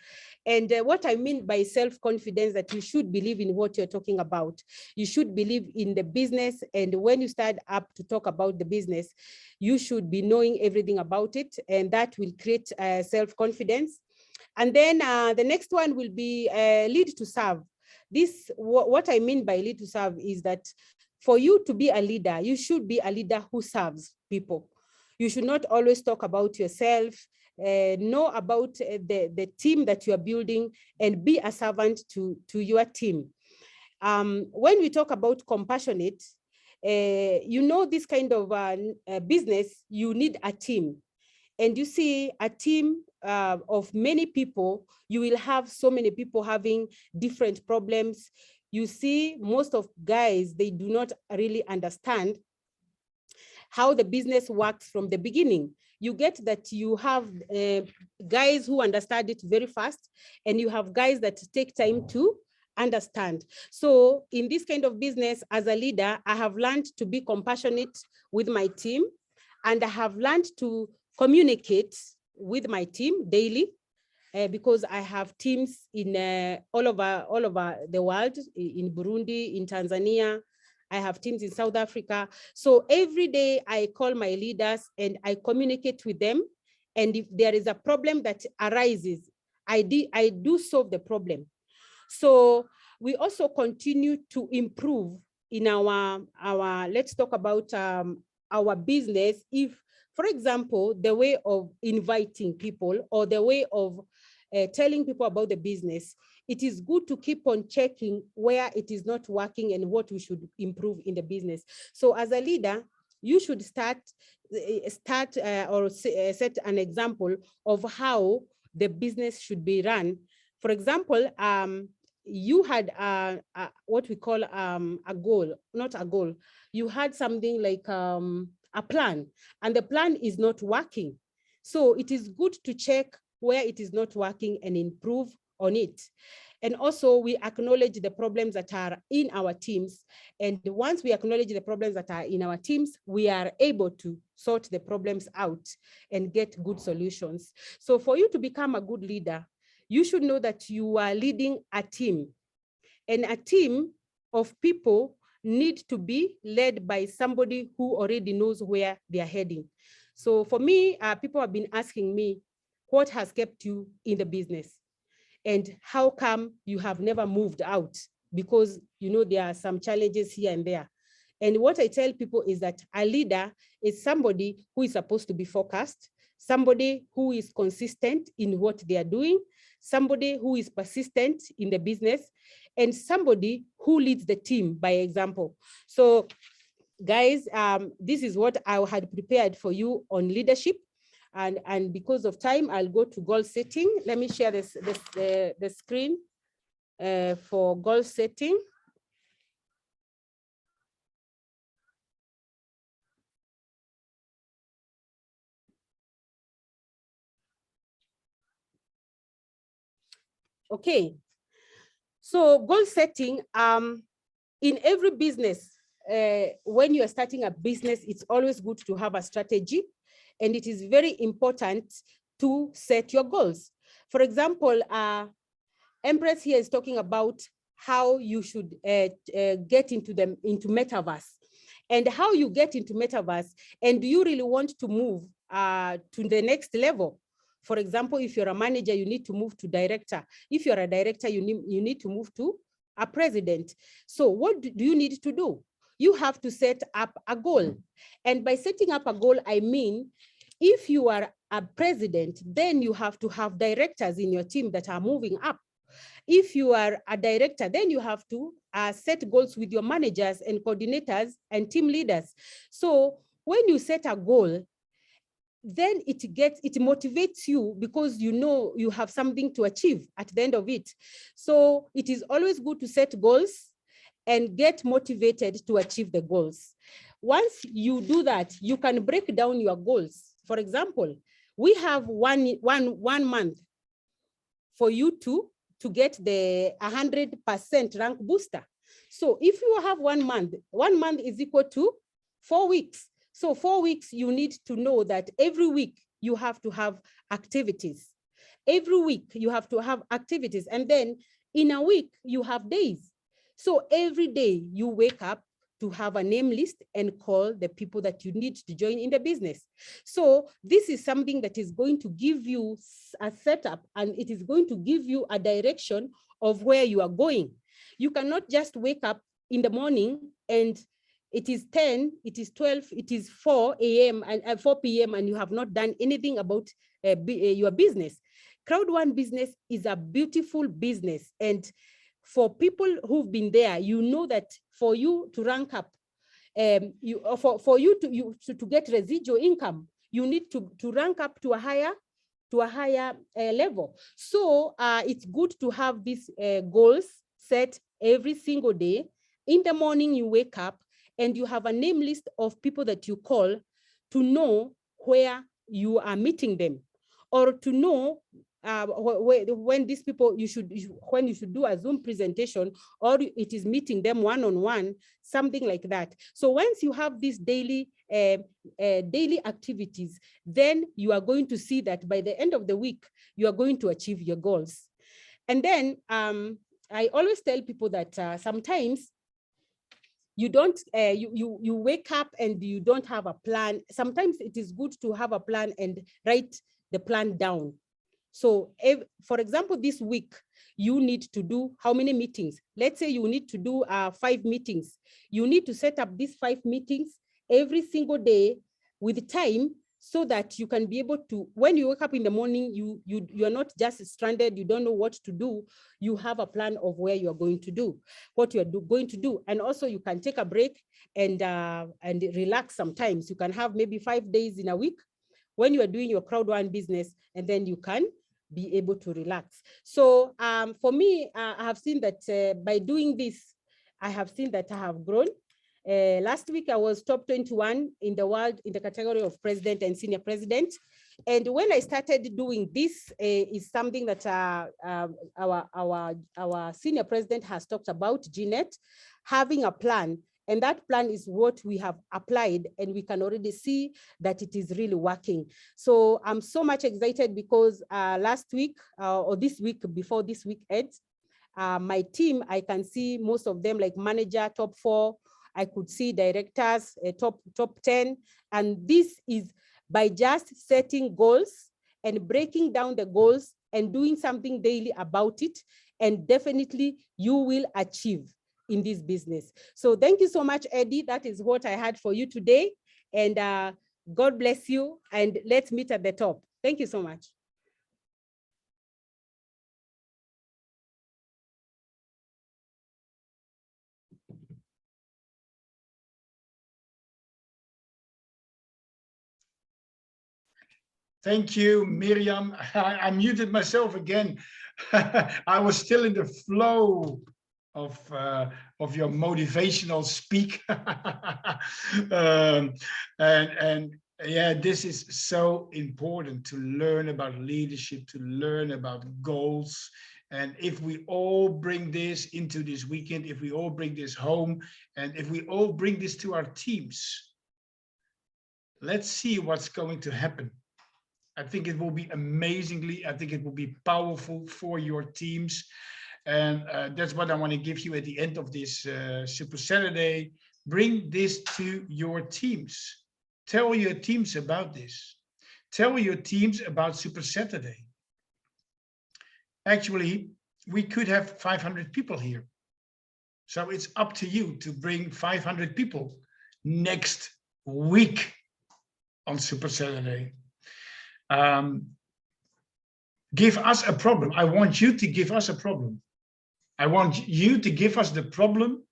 And what I mean by self-confidence, that you should believe in what you're talking about. You should believe in the business. And when you start up to talk about the business, you should be knowing everything about it. And that will create self-confidence. And then the next one will be lead to serve. This, what I mean by lead to serve is that for you to be a leader, you should be a leader who serves people. You should not always talk about yourself, know about the team that you are building, and be a servant to your team. When we talk about compassionate, you know, this kind of business, you need a team. And you see, a team of many people, you will have so many people having different problems. You see, most of guys, they do not really understand how the business works from the beginning. You get that you have guys who understand it very fast, and you have guys that take time to understand. So in this kind of business, as a leader, I have learned to be compassionate with my team, and I have learned to communicate with my team daily. Because I have teams in all over the world, in Burundi, in Tanzania. I have teams in South Africa. So every day I call my leaders and I communicate with them. And if there is a problem that arises, I do solve the problem. So we also continue to improve in our let's talk about our business. If, for example, the way of inviting people or the way of telling people about the business, it is good to keep on checking where it is not working and what we should improve in the business. So as a leader, you should set an example of how the business should be run. For example, you had what we call a goal, not a goal. You had something like a plan, and the plan is not working. So it is good to check where it is not working and improve on it. And also we acknowledge the problems that are in our teams. And once we acknowledge the problems that are in our teams, we are able to sort the problems out and get good solutions. So for you to become a good leader, you should know that you are leading a team, and a team of people need to be led by somebody who already knows where they are heading. So for me, people have been asking me, what has kept you in the business? And how come you have never moved out? Because, you know, there are some challenges here and there. And what I tell people is that a leader is somebody who is supposed to be focused, somebody who is consistent in what they are doing, somebody who is persistent in the business, and somebody who leads the team by example. So guys, this is what I had prepared for you on leadership. And because of time, I'll go to goal setting. Let me share the screen for goal setting. Okay, so goal setting, in every business, when you are starting a business, it's always good to have a strategy. And it is very important to set your goals. For example, Empress here is talking about how you should get into metaverse, and how you get into metaverse, and do you really want to move to the next level? For example, if you're a manager, you need to move to director. If you're a director, you need to move to a president. So what do you need to do? You have to set up a goal. And by setting up a goal, I mean, if you are a president, then you have to have directors in your team that are moving up. If you are a director, then you have to set goals with your managers and coordinators and team leaders. So when you set a goal, then it motivates you, because you know you have something to achieve at the end of it. So it is always good to set goals and get motivated to achieve the goals. Once you do that, you can break down your goals. For example, we have one month for you to get the 100% rank booster. So if you have 1 month, 1 month is equal to 4 weeks. So 4 weeks, you need to know that every week you have to have activities. Every week you have to have activities. And then in a week, you have days. So every day you wake up to have a name list and call the people that you need to join in the business. So this is something that is going to give you a setup, and it is going to give you a direction of where you are going. You cannot just wake up in the morning and it is 10, it is 12, it is 4 a.m. and 4 p.m. and you have not done anything about your business. Crowd One business is a beautiful business. And for people who've been there, you know that for you to rank up, for you to get residual income, you need to rank up to a higher level. So it's good to have these goals set every single day. In the morning, you wake up and you have a name list of people that you call to know where you are meeting them, or to know when these people when you should do a Zoom presentation, or it is meeting them one-on-one, something like that. So once you have these daily activities, then you are going to see that by the end of the week, you are going to achieve your goals. And then I always tell people that sometimes you don't, you wake up and you don't have a plan. Sometimes it is good to have a plan and write the plan down. So for example, this week, you need to do how many meetings? Let's say you need to do 5 meetings. You need to set up these 5 meetings every single day with time, so that you can be able to, when you wake up in the morning, you are not just stranded, you don't know what to do. You have a plan of where you are going to do, what you are going to do. And also you can take a break and relax sometimes. You can have maybe 5 days in a week when you are doing your Crowd One business, and then you can be able to relax. So for me, I have seen that by doing this, I have seen that I have grown. Last week, I was top 21 in the world in the category of president and senior president. And when I started doing this, is something that our senior president has talked about, Jeanette, having a plan. And that plan is what we have applied, and we can already see that it is really working. So I'm so much excited because last week or this week, before this week ends, my team, I can see most of them like manager, top 4, I could see directors, top 10. And this is by just setting goals and breaking down the goals and doing something daily about it. And definitely you will achieve in this business. So thank you so much, Eddie. That is what I had for you today. And God bless you. And let's meet at the top. Thank you so much. Thank you, Miriam. I muted myself again. I was still in the flow of your motivational speak. And yeah, this is so important to learn about leadership, to learn about goals. And if we all bring this into this weekend, if we all bring this home, and if we all bring this to our teams, let's see what's going to happen. I think it will be amazingly, I think it will be powerful for your teams. And that's what I want to give you at the end of this Super Saturday. Bring this to your teams. Tell your teams about this. Tell your teams about Super Saturday. Actually, we could have 500 people here. So it's up to you to bring 500 people next week on Super Saturday. Give us a problem. I want you to give us a problem. I want you to give us the problem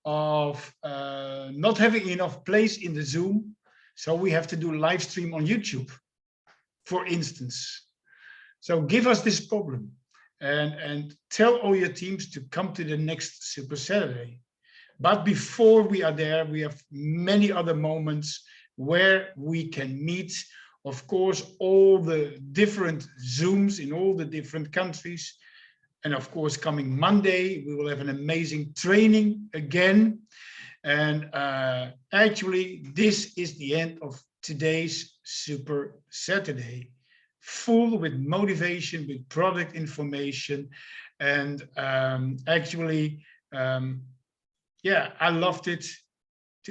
of not having enough place in the Zoom, so we have to do live stream on YouTube, for instance. So give us this problem and tell all your teams to come to the next Super Saturday. But before we are there, we have many other moments where we can meet. Of course, all the different Zooms in all the different countries. And of course, coming Monday, we will have an amazing training again. And actually, this is the end of today's Super Saturday, full with motivation, with product information. And yeah, I loved it.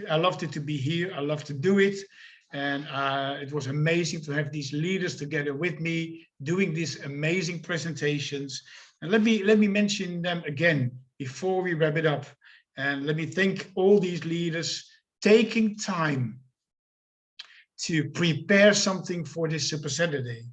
I loved it to be here. I love to do it. And it was amazing to have these leaders together with me doing these amazing presentations. And let me mention them again before we wrap it up. And let me thank all these leaders taking time to prepare something for this Super Saturday.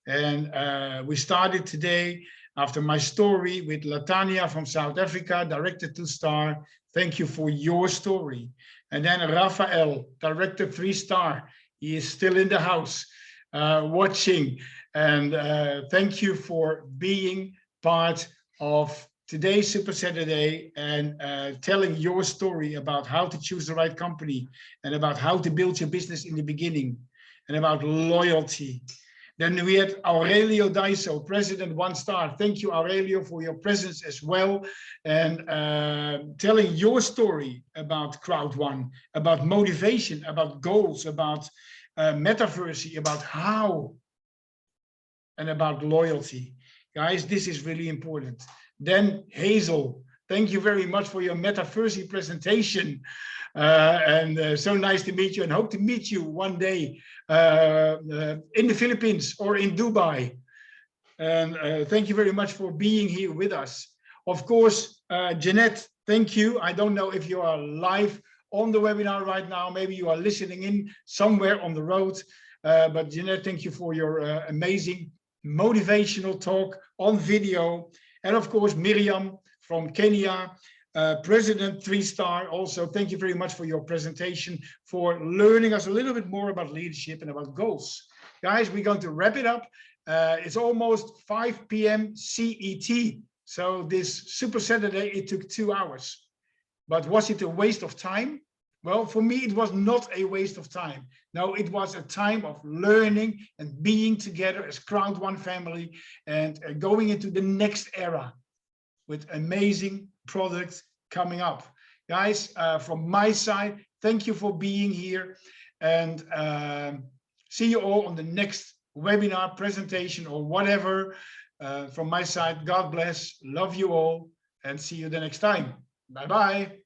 And we started today after my story with Latanya from South Africa, Director 2-Star. Thank you for your story. And then Rafael, Director 3-Star. He is still in the house watching. And thank you for being part of today's Super Saturday and telling your story about how to choose the right company and about how to build your business in the beginning and about loyalty. Then we had Aurelio Daiso, President 1-Star. Thank you, Aurelio, for your presence as well and telling your story about Crowd One, about motivation, about goals, about metaverse, about how, and about loyalty. Guys, this is really important. Then Hazel, thank you very much for your metaverse presentation. So nice to meet you and hope to meet you one day in the Philippines or in Dubai. And thank you very much for being here with us. Of course, Jeanette, thank you. I don't know if you are live on the webinar right now. Maybe you are listening in somewhere on the road. But Jeanette, thank you for your amazing motivational talk on video. And of course, Miriam from Kenya, President 3-Star. Also, thank you very much for your presentation, for learning us a little bit more about leadership and about goals. Guys, we're going to wrap it up. It's almost 5 p.m. CET. So this Super Saturday, it took 2 hours. But was it a waste of time? Well, for me, it was not a waste of time. No, it was a time of learning and being together as Crowd One family and going into the next era with amazing products coming up. Guys, from my side, thank you for being here and see you all on the next webinar presentation or whatever. From my side, God bless, love you all, and see you the next time. Bye-bye.